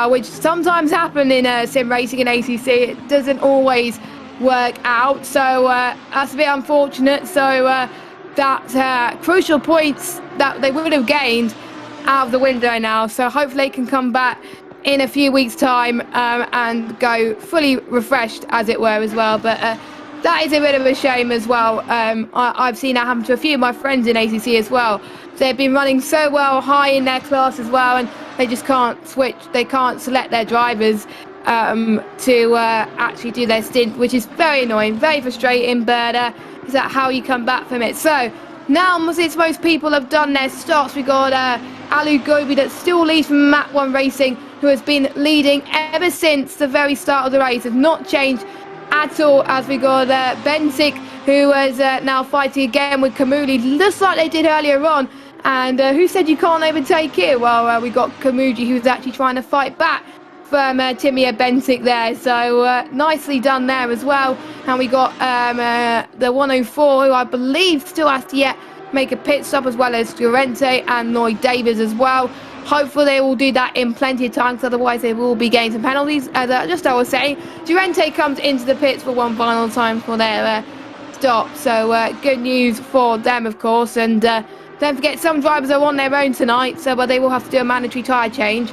which sometimes happen in sim racing and ACC. It doesn't always work out, so that's a bit unfortunate. So that crucial points that they would have gained out of the window now. So hopefully they can come back in a few weeks' time and go fully refreshed, as it were, as well. But That is a bit of a shame as well. I've seen that happen to a few of my friends in ACC as well. They've been running so well high in their class as well, and they just can't switch. They can't select their drivers to actually do their stint, which is very annoying, very frustrating, but is that how you come back from it? So now, since most people have done their stops, we've got Alu Gobi that still leads from Map 1 Racing, who has been leading ever since the very start of the race, has not changed at all, as we got Bensic, who is now fighting again with Kamuli, just like they did earlier on. And who said you can't overtake it? Well, we got Kamuji, who's actually trying to fight back from Timia Bensic there. So nicely done there as well. And we got the 104, who I believe still has to yet make a pit stop, as well as Llorente and Lloyd Davis as well. Hopefully they will do that in plenty of time, because otherwise they will be getting some penalties. As just I was saying, Llorente comes into the pits for one final time for their stop. So good news for them, of course. And don't forget, some drivers are on their own tonight, so they will have to do a mandatory tyre change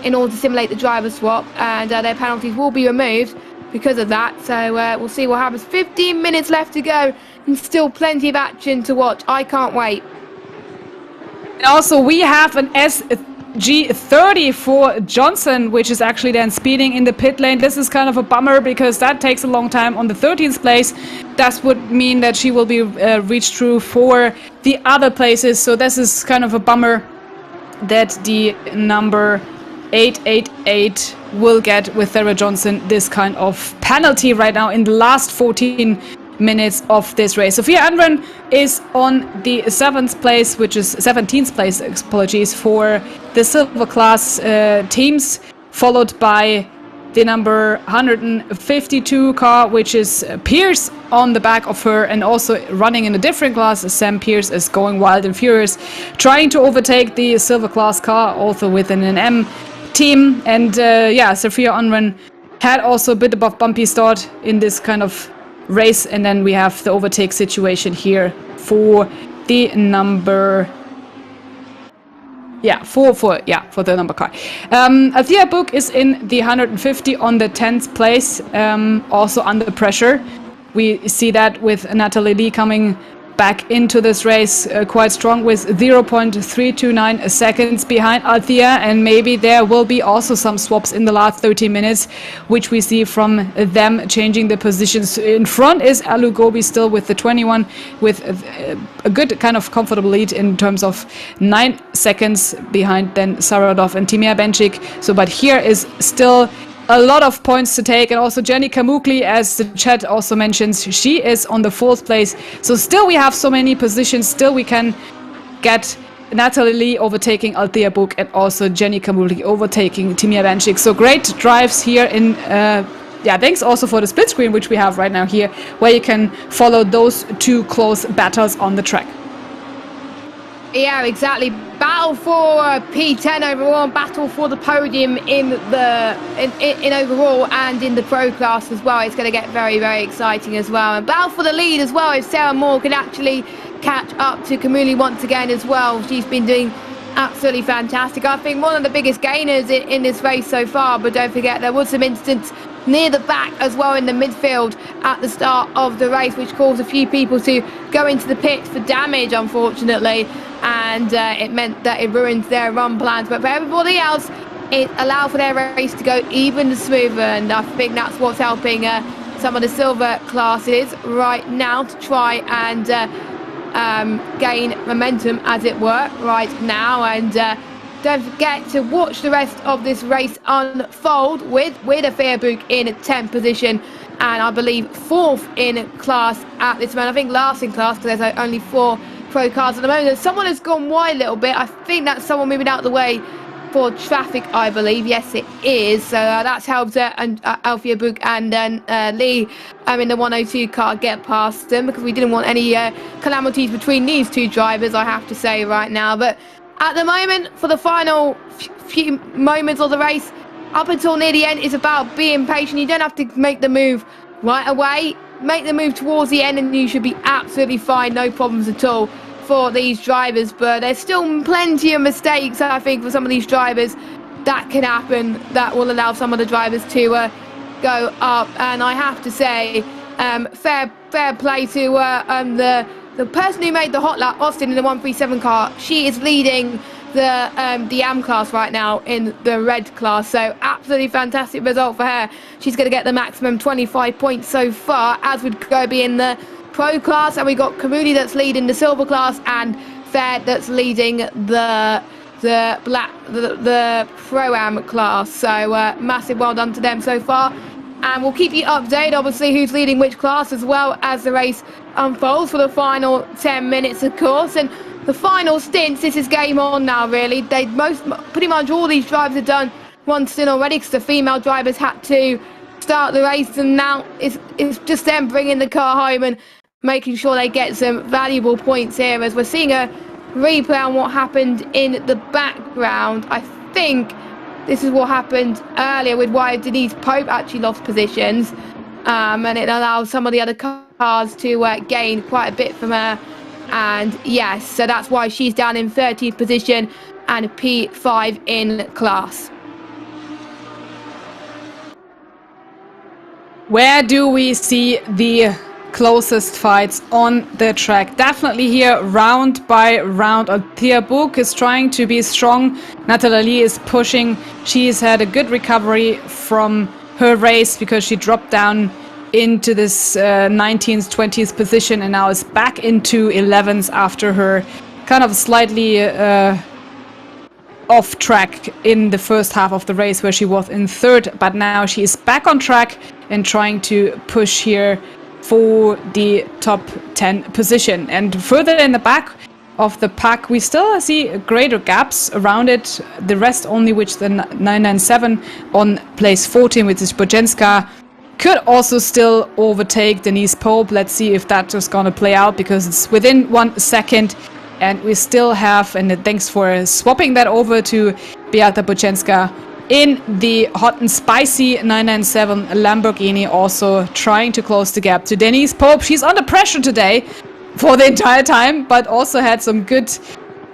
in order to simulate the driver swap, and their penalties will be removed because of that. So we'll see what happens. 15 minutes left to go, and still plenty of action to watch. I can't wait. And also, we have an SG30 for Johnson, which is actually then speeding in the pit lane. This is kind of a bummer, because that takes a long time on the 13th place. That would mean that she will be reached through for the other places. So this is kind of a bummer that the number 888 will get with Sarah Johnson this kind of penalty right now in the last 14 minutes of this race. Sophia Andren is on the 7th place, which is 17th place, apologies, for the silver class teams, followed by the number 152 car, which is Pierce on the back of her, and also running in a different class. Sam Pierce is going wild and furious, trying to overtake the silver class car, also within an M team. And yeah, Sophia Unrun had also a bit of a bumpy start in this kind of race, and then we have the overtake situation here for the number for the number car. Althea Book is in the 150 on the 10th place, also under pressure. We see that with Natalie Lee coming back into this race quite strong, with 0.329 seconds behind Althea, and maybe there will be also some swaps in the last 30 minutes, which we see from them changing the positions. In front is Alu Gobi still with the 21, with a good kind of comfortable lead in terms of 9 seconds behind then Saradov and Timia Benchik. So but here is still a lot of points to take. And also Jenny Kamukli, as the chat also mentions, she is on the 4th place. So still we have so many positions. Still we can get Natalie Lee overtaking Althea Book, and also Jenny Kamukli overtaking Timia Benchik. So great drives here in thanks also for the split screen, which we have right now here, where you can follow those two close battles on the track. Yeah, exactly. Battle for P10 overall, battle for the podium in overall and in the pro class as well. It's going to get very, very exciting as well. And battle for the lead as well, if Sarah Moore can actually catch up to Kamuli once again as well. She's been doing absolutely fantastic. I think one of the biggest gainers in this race so far, but don't forget there was some instance near the back as well in the midfield at the start of the race, which caused a few people to go into the pits for damage, unfortunately, and it meant that it ruined their run plans. But for everybody else, it allowed for their race to go even smoother, and I think that's what's helping some of the silver classes right now to try and gain momentum, as it were, right now. And don't forget to watch the rest of this race unfold with Afia Book in 10th position, and I believe 4th in class at this moment. I think last in class, because there's only 4 pro cars at the moment. Someone has gone wide a little bit. I think that's someone moving out of the way for traffic, I believe. Yes, it is. So that's helped Althea Book and Lee in the 102 car get past them, because we didn't want any calamities between these two drivers, I have to say, right now. But at the moment, for the final few moments of the race, up until near the end, it's about being patient. You don't have to make the move right away. Make the move towards the end and you should be absolutely fine. No problems at all for these drivers. But there's still plenty of mistakes, I think, for some of these drivers that can happen, that will allow some of the drivers to go up. And I have to say, fair play to the person who made the hot lap, Austin, in the 137 car. She is leading the AM class right now in the red class, so absolutely fantastic result for her. She's going to get the maximum 25 points so far, as would Gobi in the pro class, and we got Kamudi that's leading the silver class, and Fair that's leading the pro-am class. So massive well done to them so far, and we'll keep you updated obviously who's leading which class as well as the race unfolds for the final 10 minutes, of course. And the final stints, this is game on now really. Pretty much all these drivers have done one stint already, because the female drivers had to start the race, and now it's just them bringing the car home and making sure they get some valuable points here, as we're seeing a replay on what happened in the background. I think this is what happened earlier with why Denise Pope actually lost positions, and it allows some of the other cars to gain quite a bit from her. And yes, so that's why she's down in 13th position and P5 in class. Where do we see the closest fights on the track? Definitely here, round by round. Althea Book is trying to be strong. Natalie is pushing. She's had a good recovery from her race, because she dropped down into this 19th, 20th position, and now is back into 11th after her kind of slightly off track in the first half of the race, where she was in third, but now she is back on track and trying to push here for the top 10 position. And further in the back of the pack, we still see greater gaps around it. The rest only, which the 997 on place 14, which is Bojenska, could also still overtake Denise Pope. Let's see if that is going to play out, because it's within 1 second. And we still have, and thanks for swapping that over to Beata Bojenska, in the hot and spicy 997 Lamborghini, also trying to close the gap to Denise Pope. She's under pressure today for the entire time, but also had some good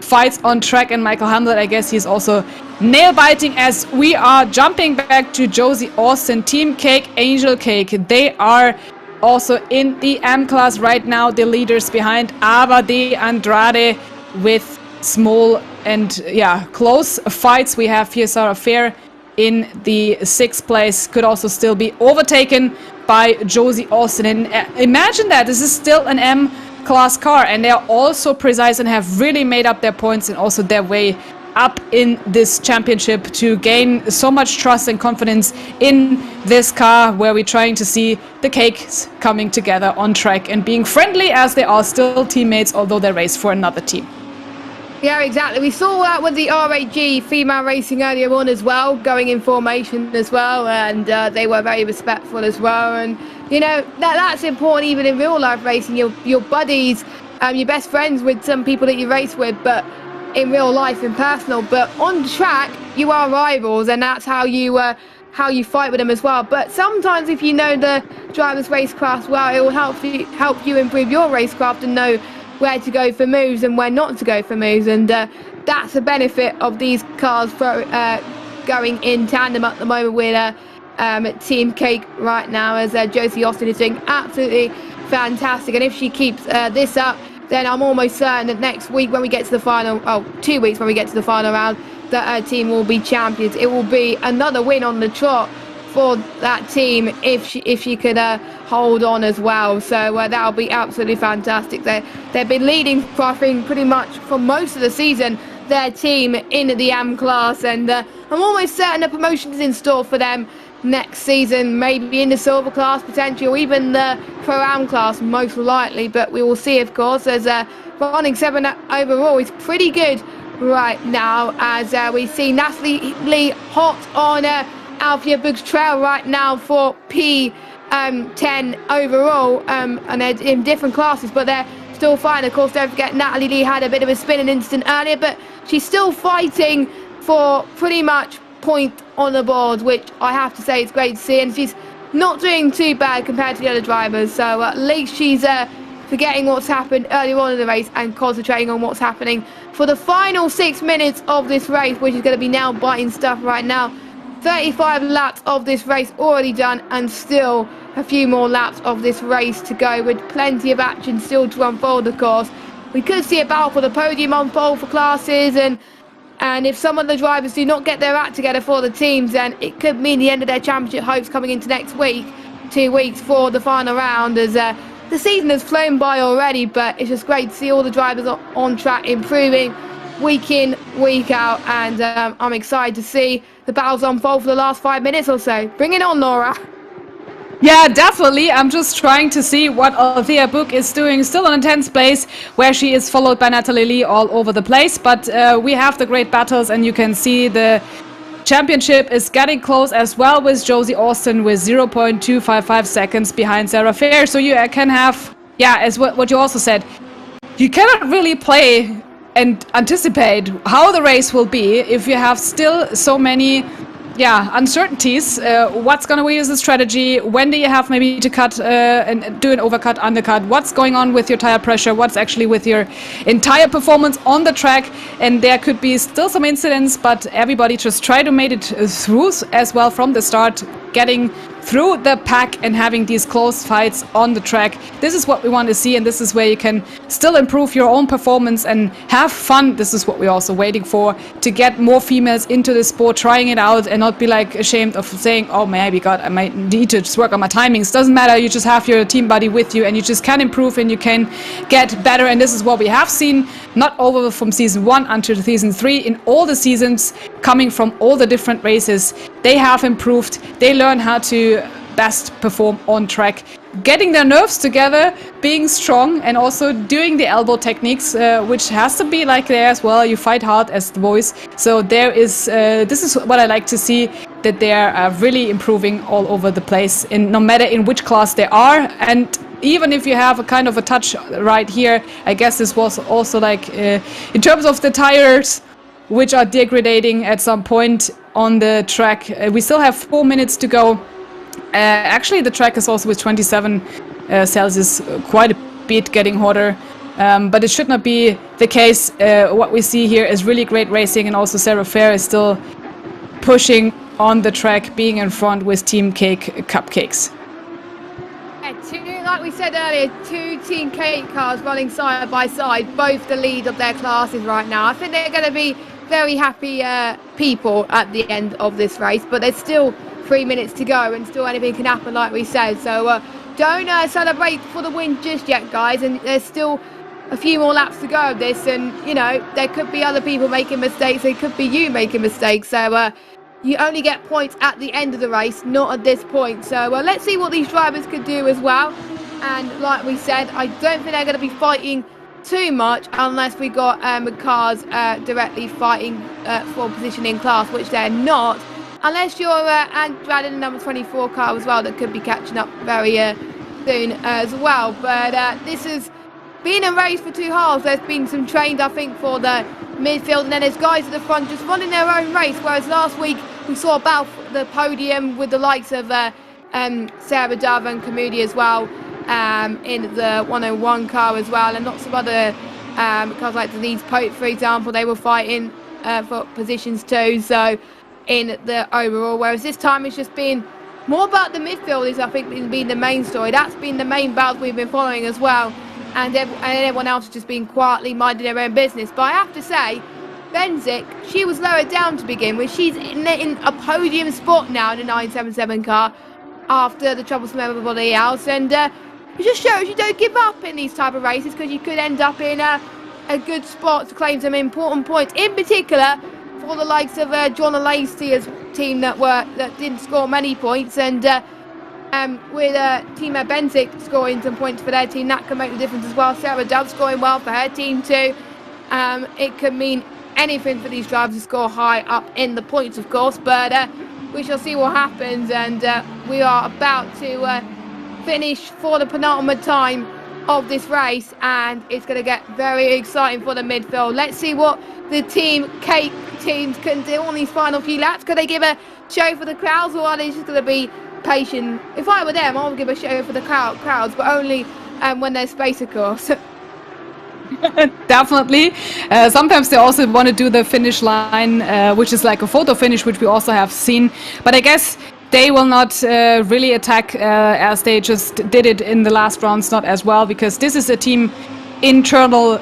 fights on track. And Michael Hamlet, I guess he's also nail-biting, as we are jumping back to Josie Austin. Team Cake, Angel Cake, they are also in the M class right now, the leaders behind Ava de Andrade, with small and close fights. We have here Sarah Fair in the 6th place, could also still be overtaken by Josie Austin. And imagine that this is still an M class car, and they are also precise and have really made up their points and also their way up in this championship to gain so much trust and confidence in this car, where we're trying to see the Cakes coming together on track and being friendly, as they are still teammates, although they race for another team. Yeah, exactly. We saw that with the RAG female racing earlier on as well, going in formation as well, and they were very respectful as well. And you know that's important even in real life racing. Your buddies, your best friends with some people that you race with, but in real life, in personal. But on track, you are rivals, and that's how you fight with them as well. But sometimes, if you know the driver's racecraft well, it will help you improve your racecraft and know where to go for moves and where not to go for moves. And that's the benefit of these cars going in tandem at the moment with Team Cake right now, as Josie Austin is doing absolutely fantastic. And if she keeps this up, then I'm almost certain that next week when we get to the final, 2 weeks when we get to the final round, that her team will be champions. It will be another win on the trot for that team if she could hold on as well. So that'll be absolutely fantastic. They've been leading, I think, pretty much for most of the season, their team in the AM class, and I'm almost certain a promotion is in store for them next season, maybe in the silver class potentially, or even the pro-am class most likely. But we will see, of course, as running 7 overall is pretty good right now, as we see Natalie Lee hot on Althea Book's trail right now for P10 overall, and they're in different classes, but they're still fine. Of course, don't forget Natalie Lee had a bit of a spinning incident earlier, but she's still fighting for pretty much point on the board, which I have to say is great to see, and she's not doing too bad compared to the other drivers. So at least she's forgetting what's happened earlier on in the race and concentrating on what's happening for the final 6 minutes of this race, which is going to be now biting stuff right now. 35 laps of this race already done, and still a few more laps of this race to go, with plenty of action still to unfold, of course. We could see a battle for the podium unfold for classes, and if some of the drivers do not get their act together for the teams, then it could mean the end of their championship hopes coming into next week, 2 weeks for the final round, as the season has flown by already. But it's just great to see all the drivers on track improving week in, week out, and I'm excited to see the battles unfold for the last 5 minutes or so. Bring it on, Laura. Yeah, definitely. I'm just trying to see what Althea Book is doing. Still in 10th place, where she is followed by Natalie Lee all over the place. But we have the great battles, and you can see the championship is getting close as well, with Josie Austin with 0.255 seconds behind Sarah Fair. So you can have, yeah, as what you also said, you cannot really play and anticipate how the race will be if you have still so many uncertainties. What's going to be the strategy? When do you have maybe to cut and do an overcut, undercut? What's going on with your tire pressure? What's actually with your entire performance on the track? And there could be still some incidents, but everybody just try to make it through as well from the start, getting through the pack and having these close fights on the track. This is what we want to see, and this is where you can still improve your own performance and have fun. This is what we're also waiting for, to get more females into the sport, trying it out, and not be like ashamed of saying, oh maybe God, I might need to just work on my timings. Doesn't matter, you just have your team buddy with you, and you just can improve and you can get better. And this is what we have seen, not over from season 1 until season 3, in all the seasons coming from all the different races. They have improved, they learn how to best perform on track, getting their nerves together, being strong, and also doing the elbow techniques, which has to be like there as well. You fight hard as the boys. So there is, this is what I like to see, that they are really improving all over the place, in no matter in which class they are. And even if you have a kind of a touch right here, I guess this was also like, in terms of the tires, which are degrading at some point on the track. We still have 4 minutes to go. Actually, the track is also with 27 Celsius, quite a bit getting hotter. But it should not be the case. What we see here is really great racing, and also Sarah Fair is still pushing on the track, being in front with Team Cake Cupcakes. Like we said earlier, 2 Team Cake cars running side by side, both the lead of their classes right now. I think they're going to be very happy people at the end of this race, but there's still 3 minutes to go, and still anything can happen, like we said. So don't celebrate for the win just yet, guys, and there's still a few more laps to go of this, and you know, there could be other people making mistakes, it could be you making mistakes, so you only get points at the end of the race, not at this point. So let's see what these drivers could do as well. And like we said, I don't think they're going to be fighting too much unless we got cars directly fighting for position in class, which they're not, unless you're adding a number 24 car as well that could be catching up very soon as well. But this has been a race for 2 halves. There's been some trained, I think, for the midfield, and then there's guys at the front just running their own race, whereas last week we saw about the podium with the likes of Sarah Dove and Kamudi as well, in the 101 car as well, and lots of other cars like Denise Pope, for example. They were fighting for positions too, so in the overall, whereas this time it's just been more about the midfielders. I think it's been the main story. That's been the main battle we've been following as well, and everyone else has just been quietly minding their own business. But I have to say, Benzik, she was lowered down to begin with. She's in a podium spot now in the 977 car after the troubles from everybody else, and it just shows you don't give up in these type of races, because you could end up in a good spot to claim some important points, in particular for the likes of John Lacey's team that didn't score many points, and with Team Benzik scoring some points for their team, that can make the difference as well. Sarah Dove scoring well for her team too. It could mean anything for these drivers to score high up in the points, of course, but we shall see what happens. And we are about to finish for the penultimate time of this race, and it's going to get very exciting for the midfield. Let's see what the Team Cake teams can do on these final few laps. Could they give a show for the crowds, or are they just going to be patient? If I were them, I would give a show for the crowds, but only when there's space, of course. Definitely. Sometimes they also want to do the finish line, which is like a photo finish, which we also have seen. But I guess they will not really attack as they just did it in the last rounds, not as well, because this is a team internal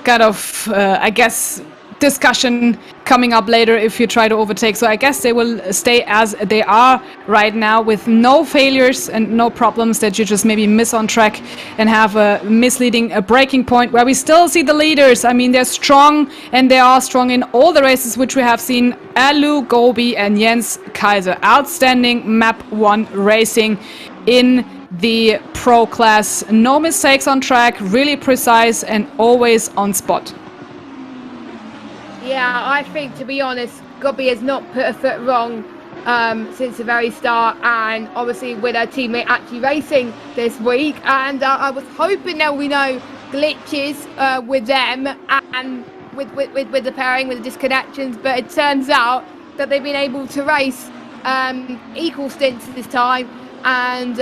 kind of, I guess, discussion coming up later if you try to overtake. So I guess they will stay as they are right now with no failures and no problems that you just maybe miss on track and have a misleading breaking point where we still see the leaders. I mean, they're strong and they are strong in all the races which we have seen. Alu, Gobi and Jens Kaiser. Outstanding map 1 racing in the pro class. No mistakes on track, really precise and always on spot. Yeah, I think, to be honest, Gobi has not put a foot wrong since the very start, and obviously with her teammate actually racing this week, and I was hoping there will be no glitches with them and with the pairing, with the disconnections, but it turns out that they've been able to race equal stints this time, and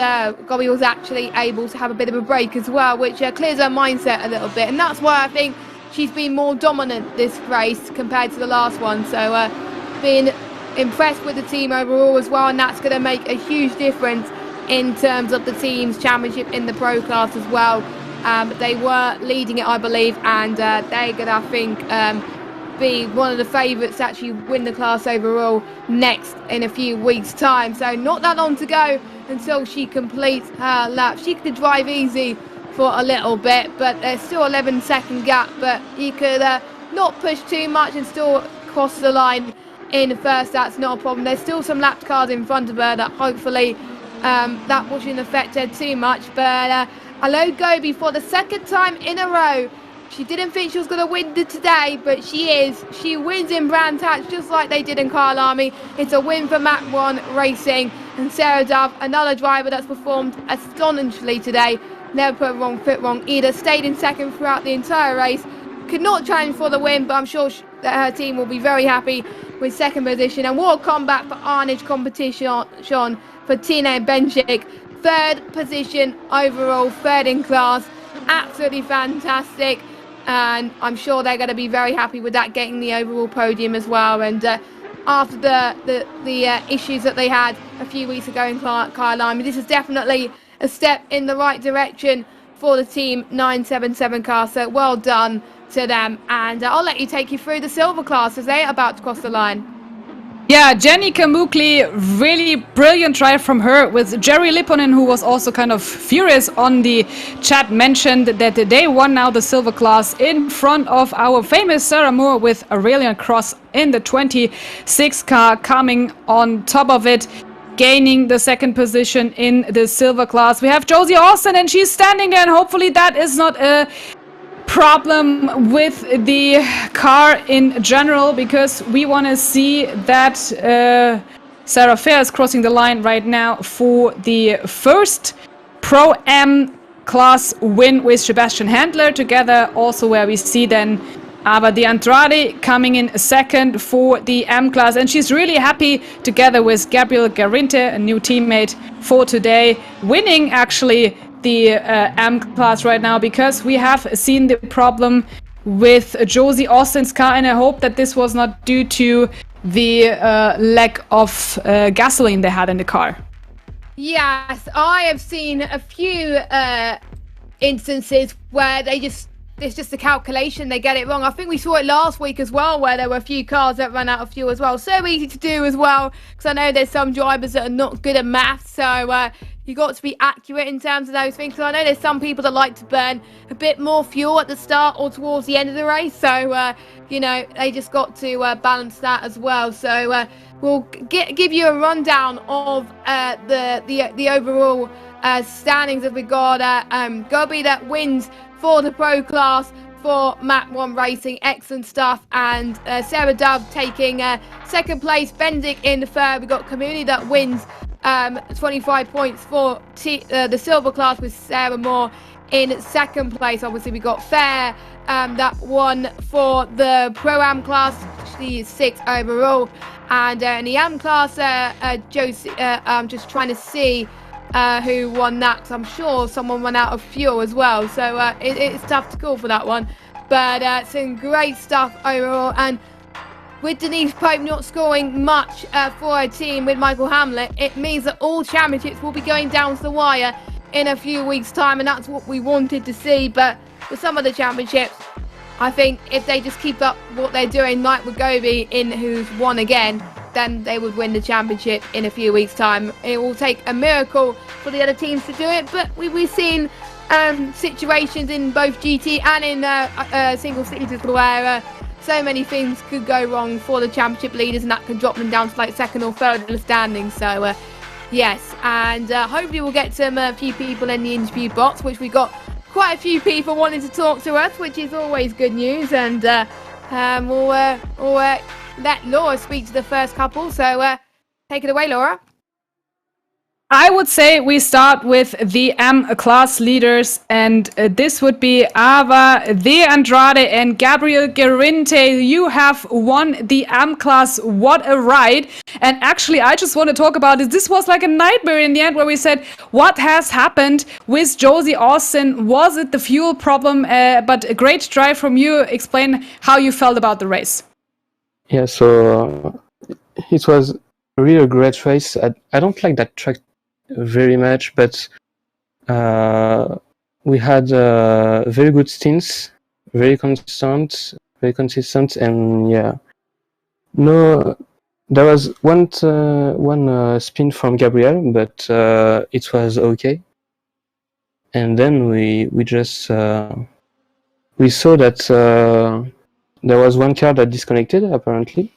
Gobi was actually able to have a bit of a break as well, which clears her mindset a little bit, and that's why I think she's been more dominant this race compared to the last one. So been impressed with the team overall as well, and that's going to make a huge difference in terms of the team's championship in the pro class as well. They were leading it, I believe, and they're going to, I think, be one of the favourites to actually win the class overall next in a few weeks' time. So not that long to go until she completes her lap. She could drive easy for a little bit, but there's still 11-second gap, but you could not push too much and still cross the line in first. That's not a problem. There's still some lapped cars in front of her that hopefully that shouldn't affect her too much. But hello Gobi for the second time in a row. She didn't think she was going to win today, but she is. She wins in Brands Hatch just like they did in Kyalami. It's a win for Map 1 Racing, and Sarah Dove, another driver that's performed astonishingly today. Never put a wrong foot wrong either. Stayed in second throughout the entire race. Could not challenge for the win, but I'm sure that her team will be very happy with second position. And what a comeback for Arnage Competition for Tina Benchik. Third position overall, third in class. Absolutely fantastic. And I'm sure they're going to be very happy with that, getting the overall podium as well. And after the issues that they had a few weeks ago in Kyalami, this is definitely a step in the right direction for the team 977 car. So well done to them. And I'll let you take you through the silver class as they are about to cross the line. Yeah, Jenny Kamukli, really brilliant drive from her, with Jerry Lipponen, who was also kind of furious on the chat, mentioned that they won now the silver class in front of our famous Sarah Moore with Aurelian Cross in the 26 car coming on top of it, gaining the second position in the silver class. We have Josie Austin, and she's standing there, and hopefully that is not a problem with the car in general, because we want to see that Sarah Fair is crossing the line right now for the first Pro-Am class win with Sebastian Handler together, also where we see then Ava Di Andrade coming in second for the M class, and she's really happy together with Gabriel Garinte, a new teammate for today, winning actually the M class right now, because we have seen the problem with Josie Austin's car, and I hope that this was not due to the lack of gasoline they had in the car. Yes, I have seen a few instances where it's just a calculation, they get it wrong. I think we saw it last week as well, where there were a few cars that ran out of fuel as well. So easy to do as well, because I know there's some drivers that are not good at maths, so you got to be accurate in terms of those things. So I know there's some people that like to burn a bit more fuel at the start or towards the end of the race, so you know, they just got to balance that as well. So we'll give you a rundown of the overall standings that we got. Gobi that wins for the pro class for Map 1 Racing, excellent stuff. And Sarah Dove taking second place, Benedict in the third. We got Community that wins 25 points for the silver class, with Sarah Moore in second place. Obviously we got Fair that won for the Pro-Am class. She is 6th overall. And in the Am class, Josie, I'm just trying to see who won that, 'cause I'm sure someone ran out of fuel as well. So it's tough to call for that one. But some great stuff overall. And with Denise Pope not scoring much for her team with Michael Hamlet, it means that all championships will be going down to the wire in a few weeks' time, and that's what we wanted to see. But with some of the championships, I think if they just keep up what they're doing, like with Gobi, who's won again, then they would win the championship in a few weeks' time. It will take a miracle for the other teams to do it, but we've seen situations in both GT and in single seasons where so many things could go wrong for the championship leaders, and that could drop them down to like second or third in the standings. So yes, and hopefully we'll get some few people in the interview box, which we got quite a few people wanting to talk to us, which is always good news. And we'll let Laura speak to the first couple. So take it away, Laura. I would say we start with the M-class leaders, and this would be Ava De Andrade and Gabriel Gerinte. You have won the M-class. What a ride. And actually, I just want to talk about it. This was like a nightmare in the end, where we said, what has happened with Josie Austin? Was it the fuel problem? But a great drive from you. Explain how you felt about the race. Yeah, so it was really a great race. I don't like that track very much, but we had very good stints, very consistent, and yeah. No, there was one spin from Gabriel, but it was okay. And then we just we saw that there was one car that disconnected apparently,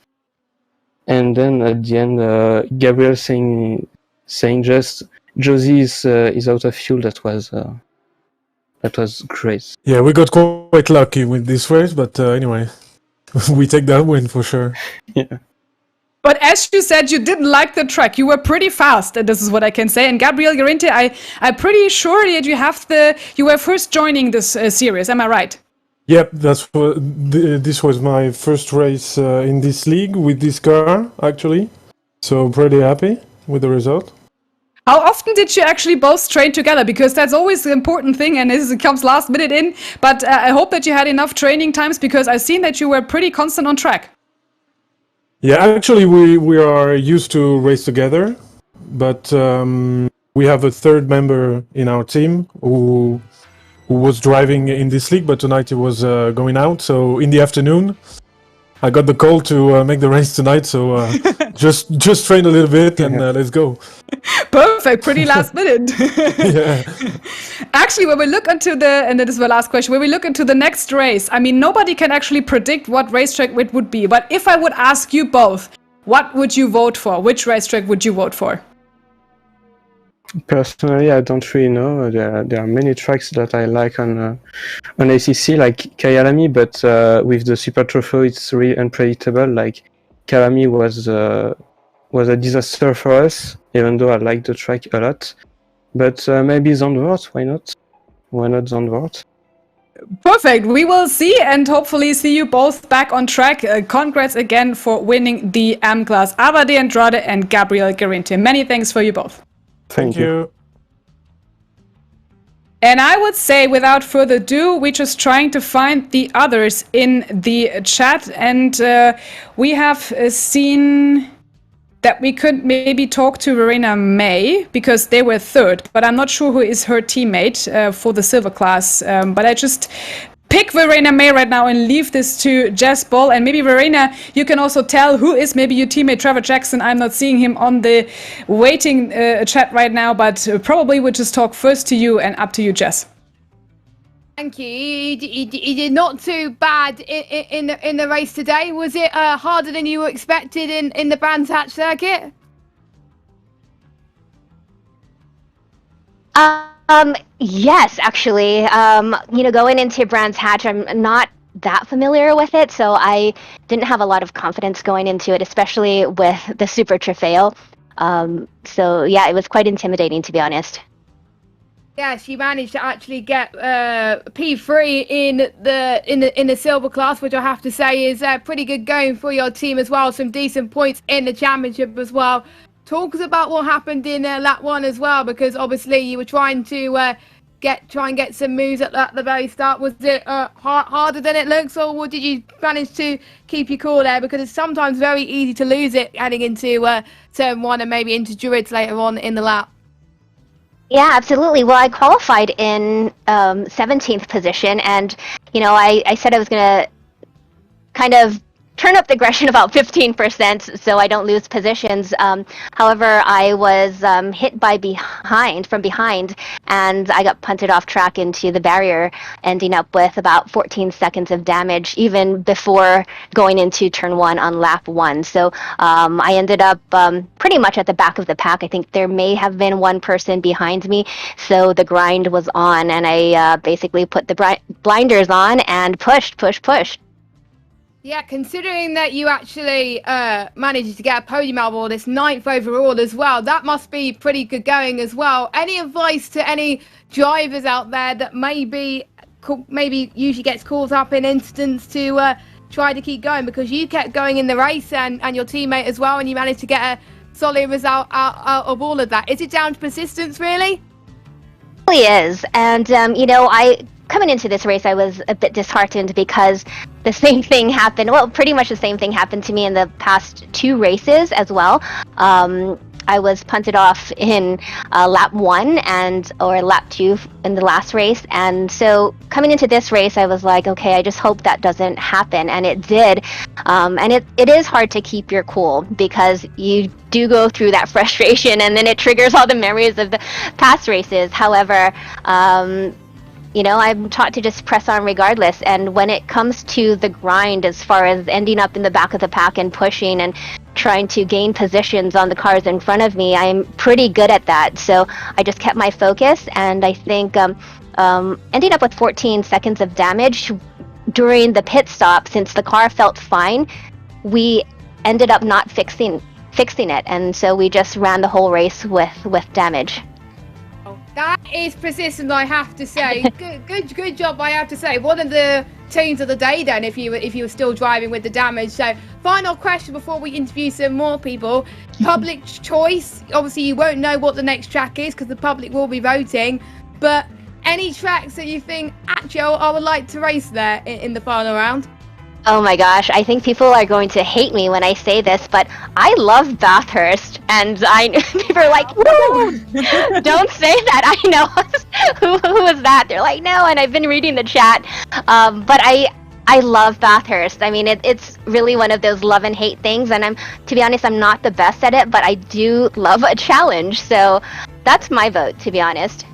and then at the end, Gabriel saying just Josie is out of fuel. That was great. Yeah, we got quite lucky with this race, but anyway, we take that win for sure. Yeah. But as you said, you didn't like the track. You were pretty fast, and this is what I can say. And Gabriel Gerinte, I'm pretty sure that you were first joining this series. Am I right? Yep, this was my first race in this league with this car, actually. So pretty happy with the result. How often did you actually both train together? Because that's always the important thing, and it comes last minute in. But I hope that you had enough training times, because I've seen that you were pretty constant on track. Yeah, actually we are used to race together, but we have a third member in our team who was driving in this league, but tonight he was going out. So in the afternoon, I got the call to make the race tonight, so just train a little bit and let's go. Perfect, pretty last minute. Yeah. Actually, when we look into and that is my last question, when we look into the next race, I mean, nobody can actually predict what racetrack it would be. But if I would ask you both, what would you vote for? Which racetrack would you vote for? Personally, I don't really know. There are many tracks that I like on ACC, like Kyalami, but with the Super Trophy, it's really unpredictable. Like Kyalami was a disaster for us, even though I like the track a lot. But maybe Zandvoort, why not? Why not Zandvoort? Perfect. We will see, and hopefully see you both back on track. Congrats again for winning the M-Class. Ava De Andrade and Gabriel Gerinte. Many thanks for you both. Thank you. And I would say, without further ado, we're just trying to find the others in the chat. And we have seen that we could maybe talk to Verena May, because they were third. But I'm not sure who is her teammate for the silver class. But I just pick Verena May right now and leave this to Jess Ball. And maybe, Verena, you can also tell who is maybe your teammate Trevor Jackson. I'm not seeing him on the waiting chat right now, but probably we'll just talk first to you, and up to you, Jess. Thank you. He did not too bad in the race today. Was it harder than you expected in the Brands Hatch circuit? Yes, actually. Going into Brands Hatch, I'm not that familiar with it, so I didn't have a lot of confidence going into it, especially with the Super Trofeo. So yeah, it was quite intimidating, to be honest. Yeah, she managed to actually get P3 in the silver class, which I have to say is pretty good going for your team as well. Some decent points in the championship as well. Talk us about what happened in lap 1 as well, because obviously you were trying to get some moves at the very start. Was it harder than it looks, or did you manage to keep your cool there? Because it's sometimes very easy to lose it heading into turn 1 and maybe into Druids later on in the lap. Yeah, absolutely. Well, I qualified in 17th position, and I said I was gonna kind of turn up the aggression about 15% so I don't lose positions. However, I was hit from behind, and I got punted off track into the barrier, ending up with about 14 seconds of damage even before going into turn 1 on lap 1. So I ended up pretty much at the back of the pack. I think there may have been one person behind me, so the grind was on, and I basically put the blinders on and pushed. Yeah, considering that you actually managed to get a podium out of all this, 9th overall as well, that must be pretty good going as well. Any advice to any drivers out there that maybe usually gets caught up in incidents to try to keep going? Because you kept going in the race and your teammate as well, and you managed to get a solid result out of all of that. Is it down to persistence, really? It really is. And, coming into this race, I was a bit disheartened because the same thing happened. Well, pretty much the same thing happened to me in the past 2 races as well. I was punted off in lap 1 or lap 2 in the last race. And so coming into this race, I was like, okay, I just hope that doesn't happen. And it did. And it is hard to keep your cool because you do go through that frustration, and then it triggers all the memories of the past races. However, I'm taught to just press on regardless. And when it comes to the grind, as far as ending up in the back of the pack and pushing and trying to gain positions on the cars in front of me, I'm pretty good at that. So I just kept my focus, and I think ending up with 14 seconds of damage during the pit stop, since the car felt fine, we ended up not fixing it. And so we just ran the whole race with damage. That is persistent, I have to say. Good job, I have to say. One of the tunes of the day then, if you were still driving with the damage. So, final question before we interview some more people. Public choice. Obviously, you won't know what the next track is because the public will be voting. But any tracks that you think, actually, I would like to race there in the final round? Oh my gosh, I think people are going to hate me when I say this, but I love Bathurst, and people are like, no, don't say that. I know who was that? They're like, no, and I've been reading the chat, but I love Bathurst. I mean, it's really one of those love and hate things, and to be honest, I'm not the best at it, but I do love a challenge, so that's my vote, to be honest.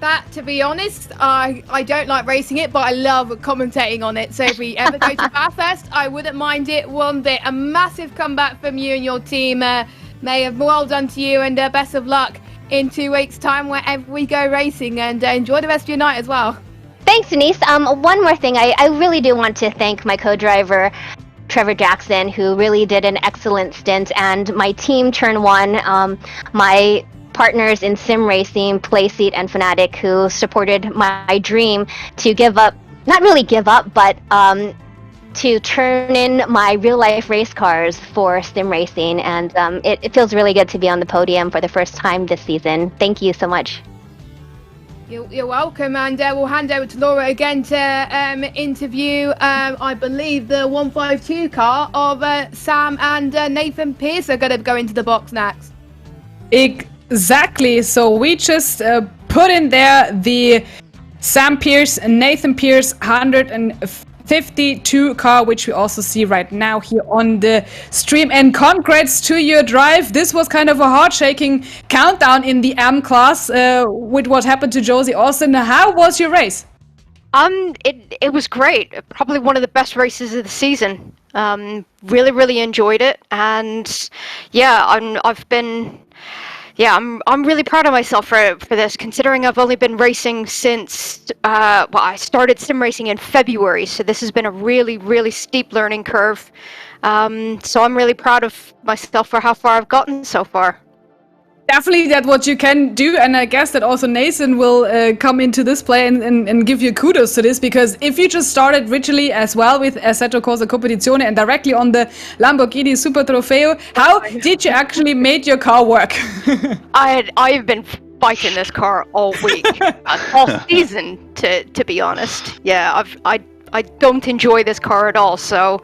That, to be honest, I don't like racing it, but I love commentating on it. So if we ever go to Bathurst, I wouldn't mind it one bit. A massive comeback from you and your team. Well done to you, and best of luck in 2 weeks' time wherever we go racing. And enjoy the rest of your night as well. Thanks, Denise. One more thing. I really do want to thank my co-driver, Trevor Jackson, who really did an excellent stint, and my team, Turn 1, my partners in sim racing, Playseat and Fnatic, who supported my dream to not really give up, but to turn in my real life race cars for sim racing. And it feels really good to be on the podium for the first time this season. Thank you so much. You're welcome, and we'll hand over to Laura again to interview, I believe, the 152 car of Sam and Nathan Pierce are going to go into the box next. Exactly. So we just put in there the Sam Pierce and Nathan Pierce 152 car, which we also see right now here on the stream. And congrats to your drive. This was kind of a heart-shaking countdown in the M class with what happened to Josie Austin. How was your race? It was great. Probably one of the best races of the season. Really enjoyed it, and yeah, I'm really proud of myself for this, considering I've only been racing since, I started sim racing in February, so this has been a really steep learning curve. So I'm really proud of myself for how far I've gotten so far. Definitely that's what you can do, and I guess that also Nathan will come into this play and give you kudos to this, because if you just started originally as well with Assetto Corsa Competizione and directly on the Lamborghini Super Trofeo, how did you actually make your car work? I've been fighting this car all week, all season, to be honest. Yeah, I don't enjoy this car at all, so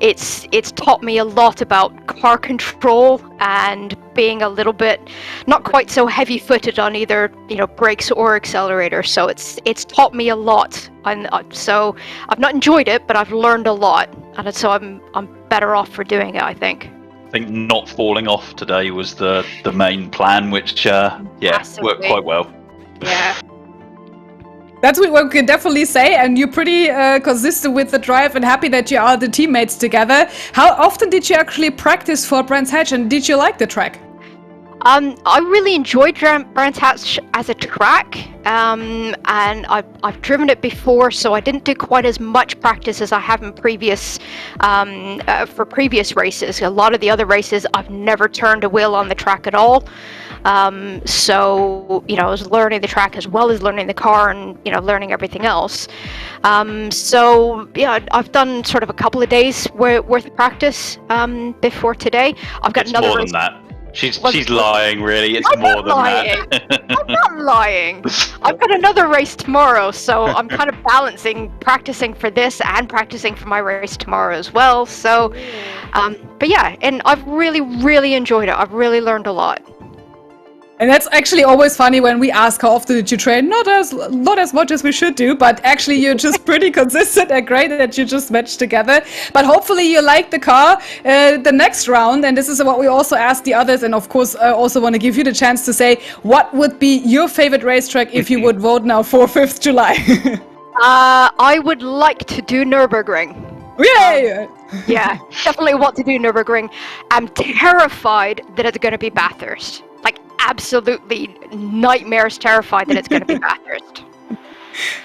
it's taught me a lot about car control and being a little bit not quite so heavy-footed on either brakes or accelerator. So it's taught me a lot, and so I've not enjoyed it, but I've learned a lot, and so I'm better off for doing it, I think. I think not falling off today was the main plan, which worked quite well. Yeah. That's what we can definitely say, and you're pretty consistent with the drive, and happy that you are the teammates together. How often did you actually practice for Brands Hatch, and did you like the track? I really enjoyed Brands Hatch as a track, and I've driven it before, so I didn't do quite as much practice as I have in previous races. A lot of the other races, I've never turned a wheel on the track at all. So I was learning the track as well as learning the car and learning everything else. So yeah, I've done sort of a couple of days worth of practice before today. I've got another more race. than that. She's lying, really. It's more than that. I'm not lying. I've got another race tomorrow, so I'm kind of practicing for this and practicing for my race tomorrow as well. So, but yeah, and I've really, really enjoyed it. I've really learned a lot. And that's actually always funny when we ask how often did you train. Not as much as we should do, but actually you're just pretty consistent and great that you just matched together. But hopefully you like the car the next round, and this is what we also asked the others, and of course I also want to give you the chance to say what would be your favorite racetrack if you would vote now for 5th July. I would like to do Nürburgring. Yay! Yeah, definitely want to do Nürburgring. I'm terrified that it's going to be Bathurst. Like, absolutely nightmares terrified that it's going to be Bathurst.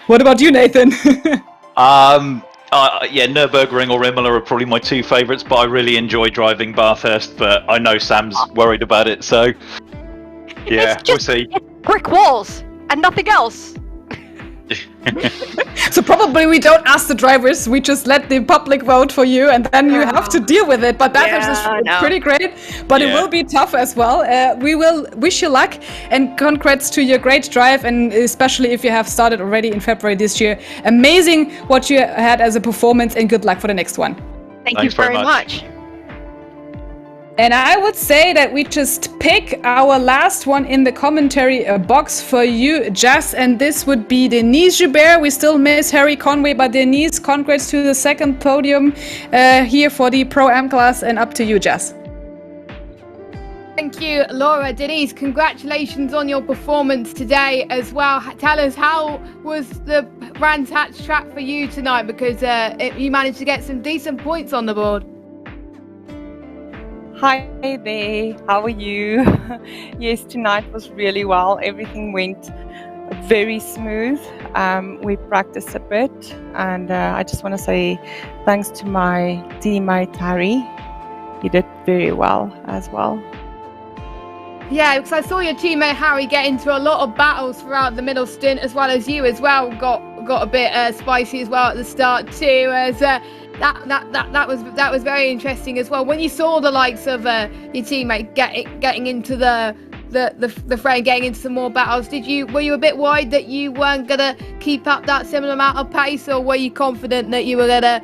What about you, Nathan? Nürburgring or Imola are probably my two favourites, but I really enjoy driving Bathurst, but I know Sam's worried about it, so yeah, we'll see. It's brick walls and nothing else. So probably we don't ask the drivers, we just let the public vote for you, and then you have to deal with it. But Bathurst is pretty great, but it will be tough as well. We will wish you luck and congrats to your great drive, and especially if you have started already in February this year. Amazing what you had as a performance, and good luck for the next one. Thanks you very much. And I would say that we just pick our last one in the commentary box for you, Jess, and this would be Denise Joubert. We still miss Harry Conway, but Denise, congrats to the second podium here for the Pro-Am class, and up to you, Jess. Thank you, Laura. Denise, congratulations on your performance today as well. Tell us, how was the Brands Hatch track for you tonight? Because you managed to get some decent points on the board. Hi there, how are you? Yes, tonight was really well. Everything went very smooth. We practiced a bit, and I just want to say thanks to my teammate Harry. He did very well as well. Yeah, because I saw your teammate Harry get into a lot of battles throughout the middle stint, as well as you as well. Got a bit spicy as well at the start too. As that was very interesting as well. When you saw the likes of your teammate getting into the fray, getting into some more battles, were you a bit worried that you weren't gonna keep up that similar amount of pace, or were you confident that you were gonna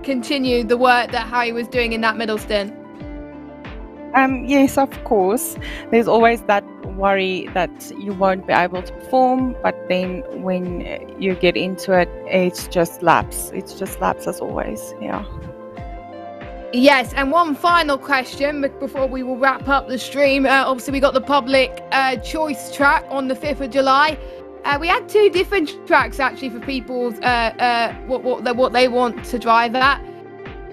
continue the work that Harry was doing in that middle stint? Yes, of course. There's always that worry that you won't be able to perform, but then when you get into it, it's just laps. It's just laps as always, yeah. Yes, and one final question before we will wrap up the stream. Obviously, we got the public choice track on the 5th of July. We had two different tracks actually for people's what they want to drive at.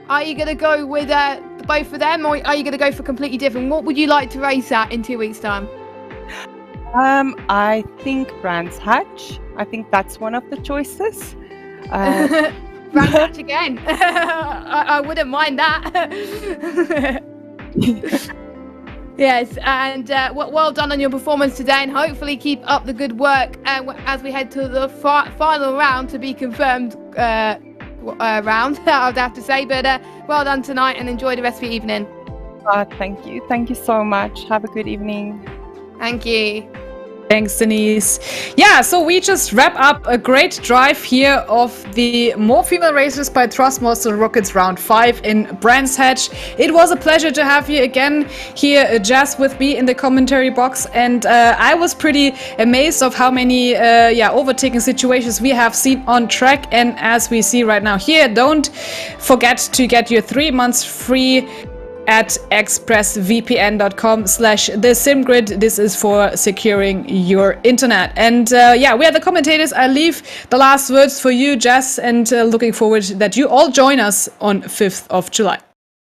Are you going to go with both of them, or are you going to go for completely different? What would you like to race at in 2 weeks' time? I think Brands Hatch. I think that's one of the choices. Brands Hatch again. I wouldn't mind that. Yes, and well done on your performance today, and hopefully keep up the good work as we head to the final round to be confirmed round, I'd have to say. But well done tonight, and enjoy the rest of your evening. Thank you. Thank you so much. Have a good evening. Thank you. Thanks, Denise. Yeah, so we just wrap up a great drive here of the More Female Races by Thrustmaster Rockets Round 5 in Brands Hatch. It was a pleasure to have you again here, Jazz, with me in the commentary box. And I was pretty amazed of how many overtaking situations we have seen on track. And as we see right now here, don't forget to get your 3 months free at expressvpn.com/the SimGrid. This is for securing your internet. And we are the commentators. I leave the last words for you, Jess, and looking forward that you all join us on 5th of July.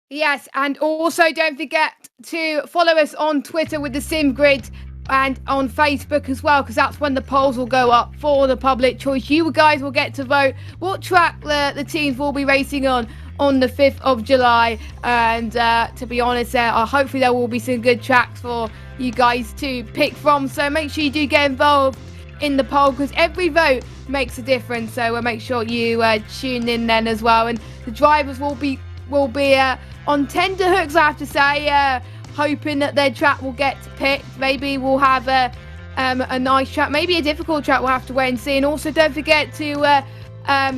Yes, and also don't forget to follow us on Twitter with the SimGrid and on Facebook as well, because that's when the polls will go up for the public choice. You guys will get to vote what track the teams will be racing on the 5th of July, and to be honest, hopefully there will be some good tracks for you guys to pick from, so make sure you do get involved in the poll, because every vote makes a difference. So make sure you tune in then as well, and the drivers will be on tenterhooks, I have to say, hoping that their track will get picked. Maybe we'll have a nice track, maybe a difficult track, we'll have to wait and see. And also don't forget to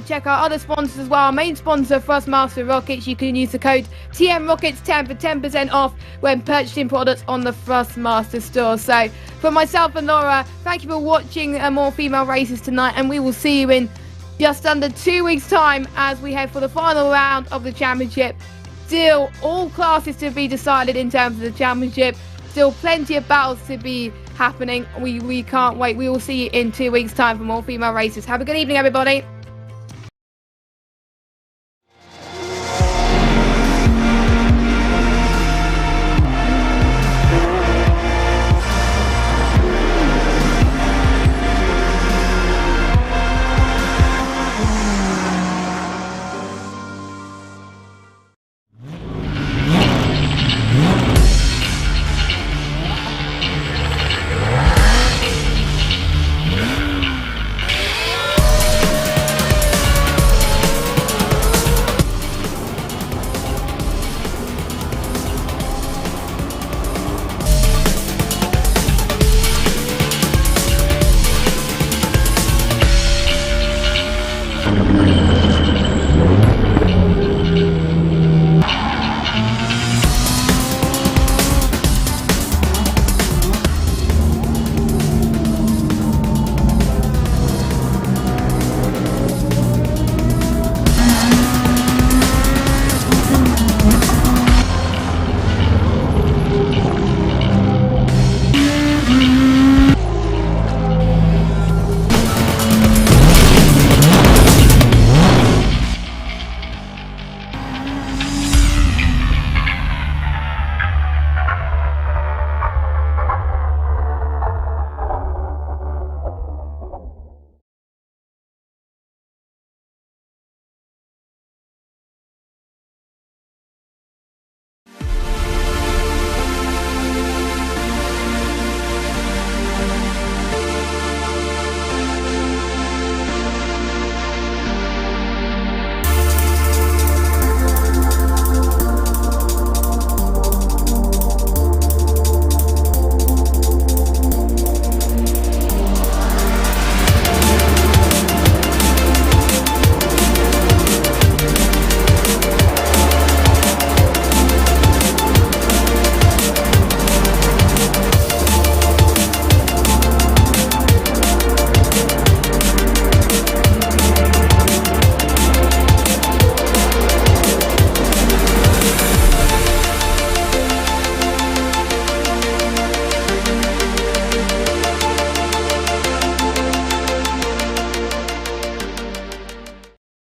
check our other sponsors as well. Our main sponsor, Thrustmaster Rockets. You can use the code TMRockets10 for 10% off when purchasing products on the Thrustmaster store. So, for myself and Laura, thank you for watching More Female Races tonight, and we will see you in just under 2 weeks' time as we head for the final round of the championship. Still, all classes to be decided in terms of the championship. Still plenty of battles to be happening. We can't wait. We will see you in 2 weeks' time for More Female Races. Have a good evening, everybody.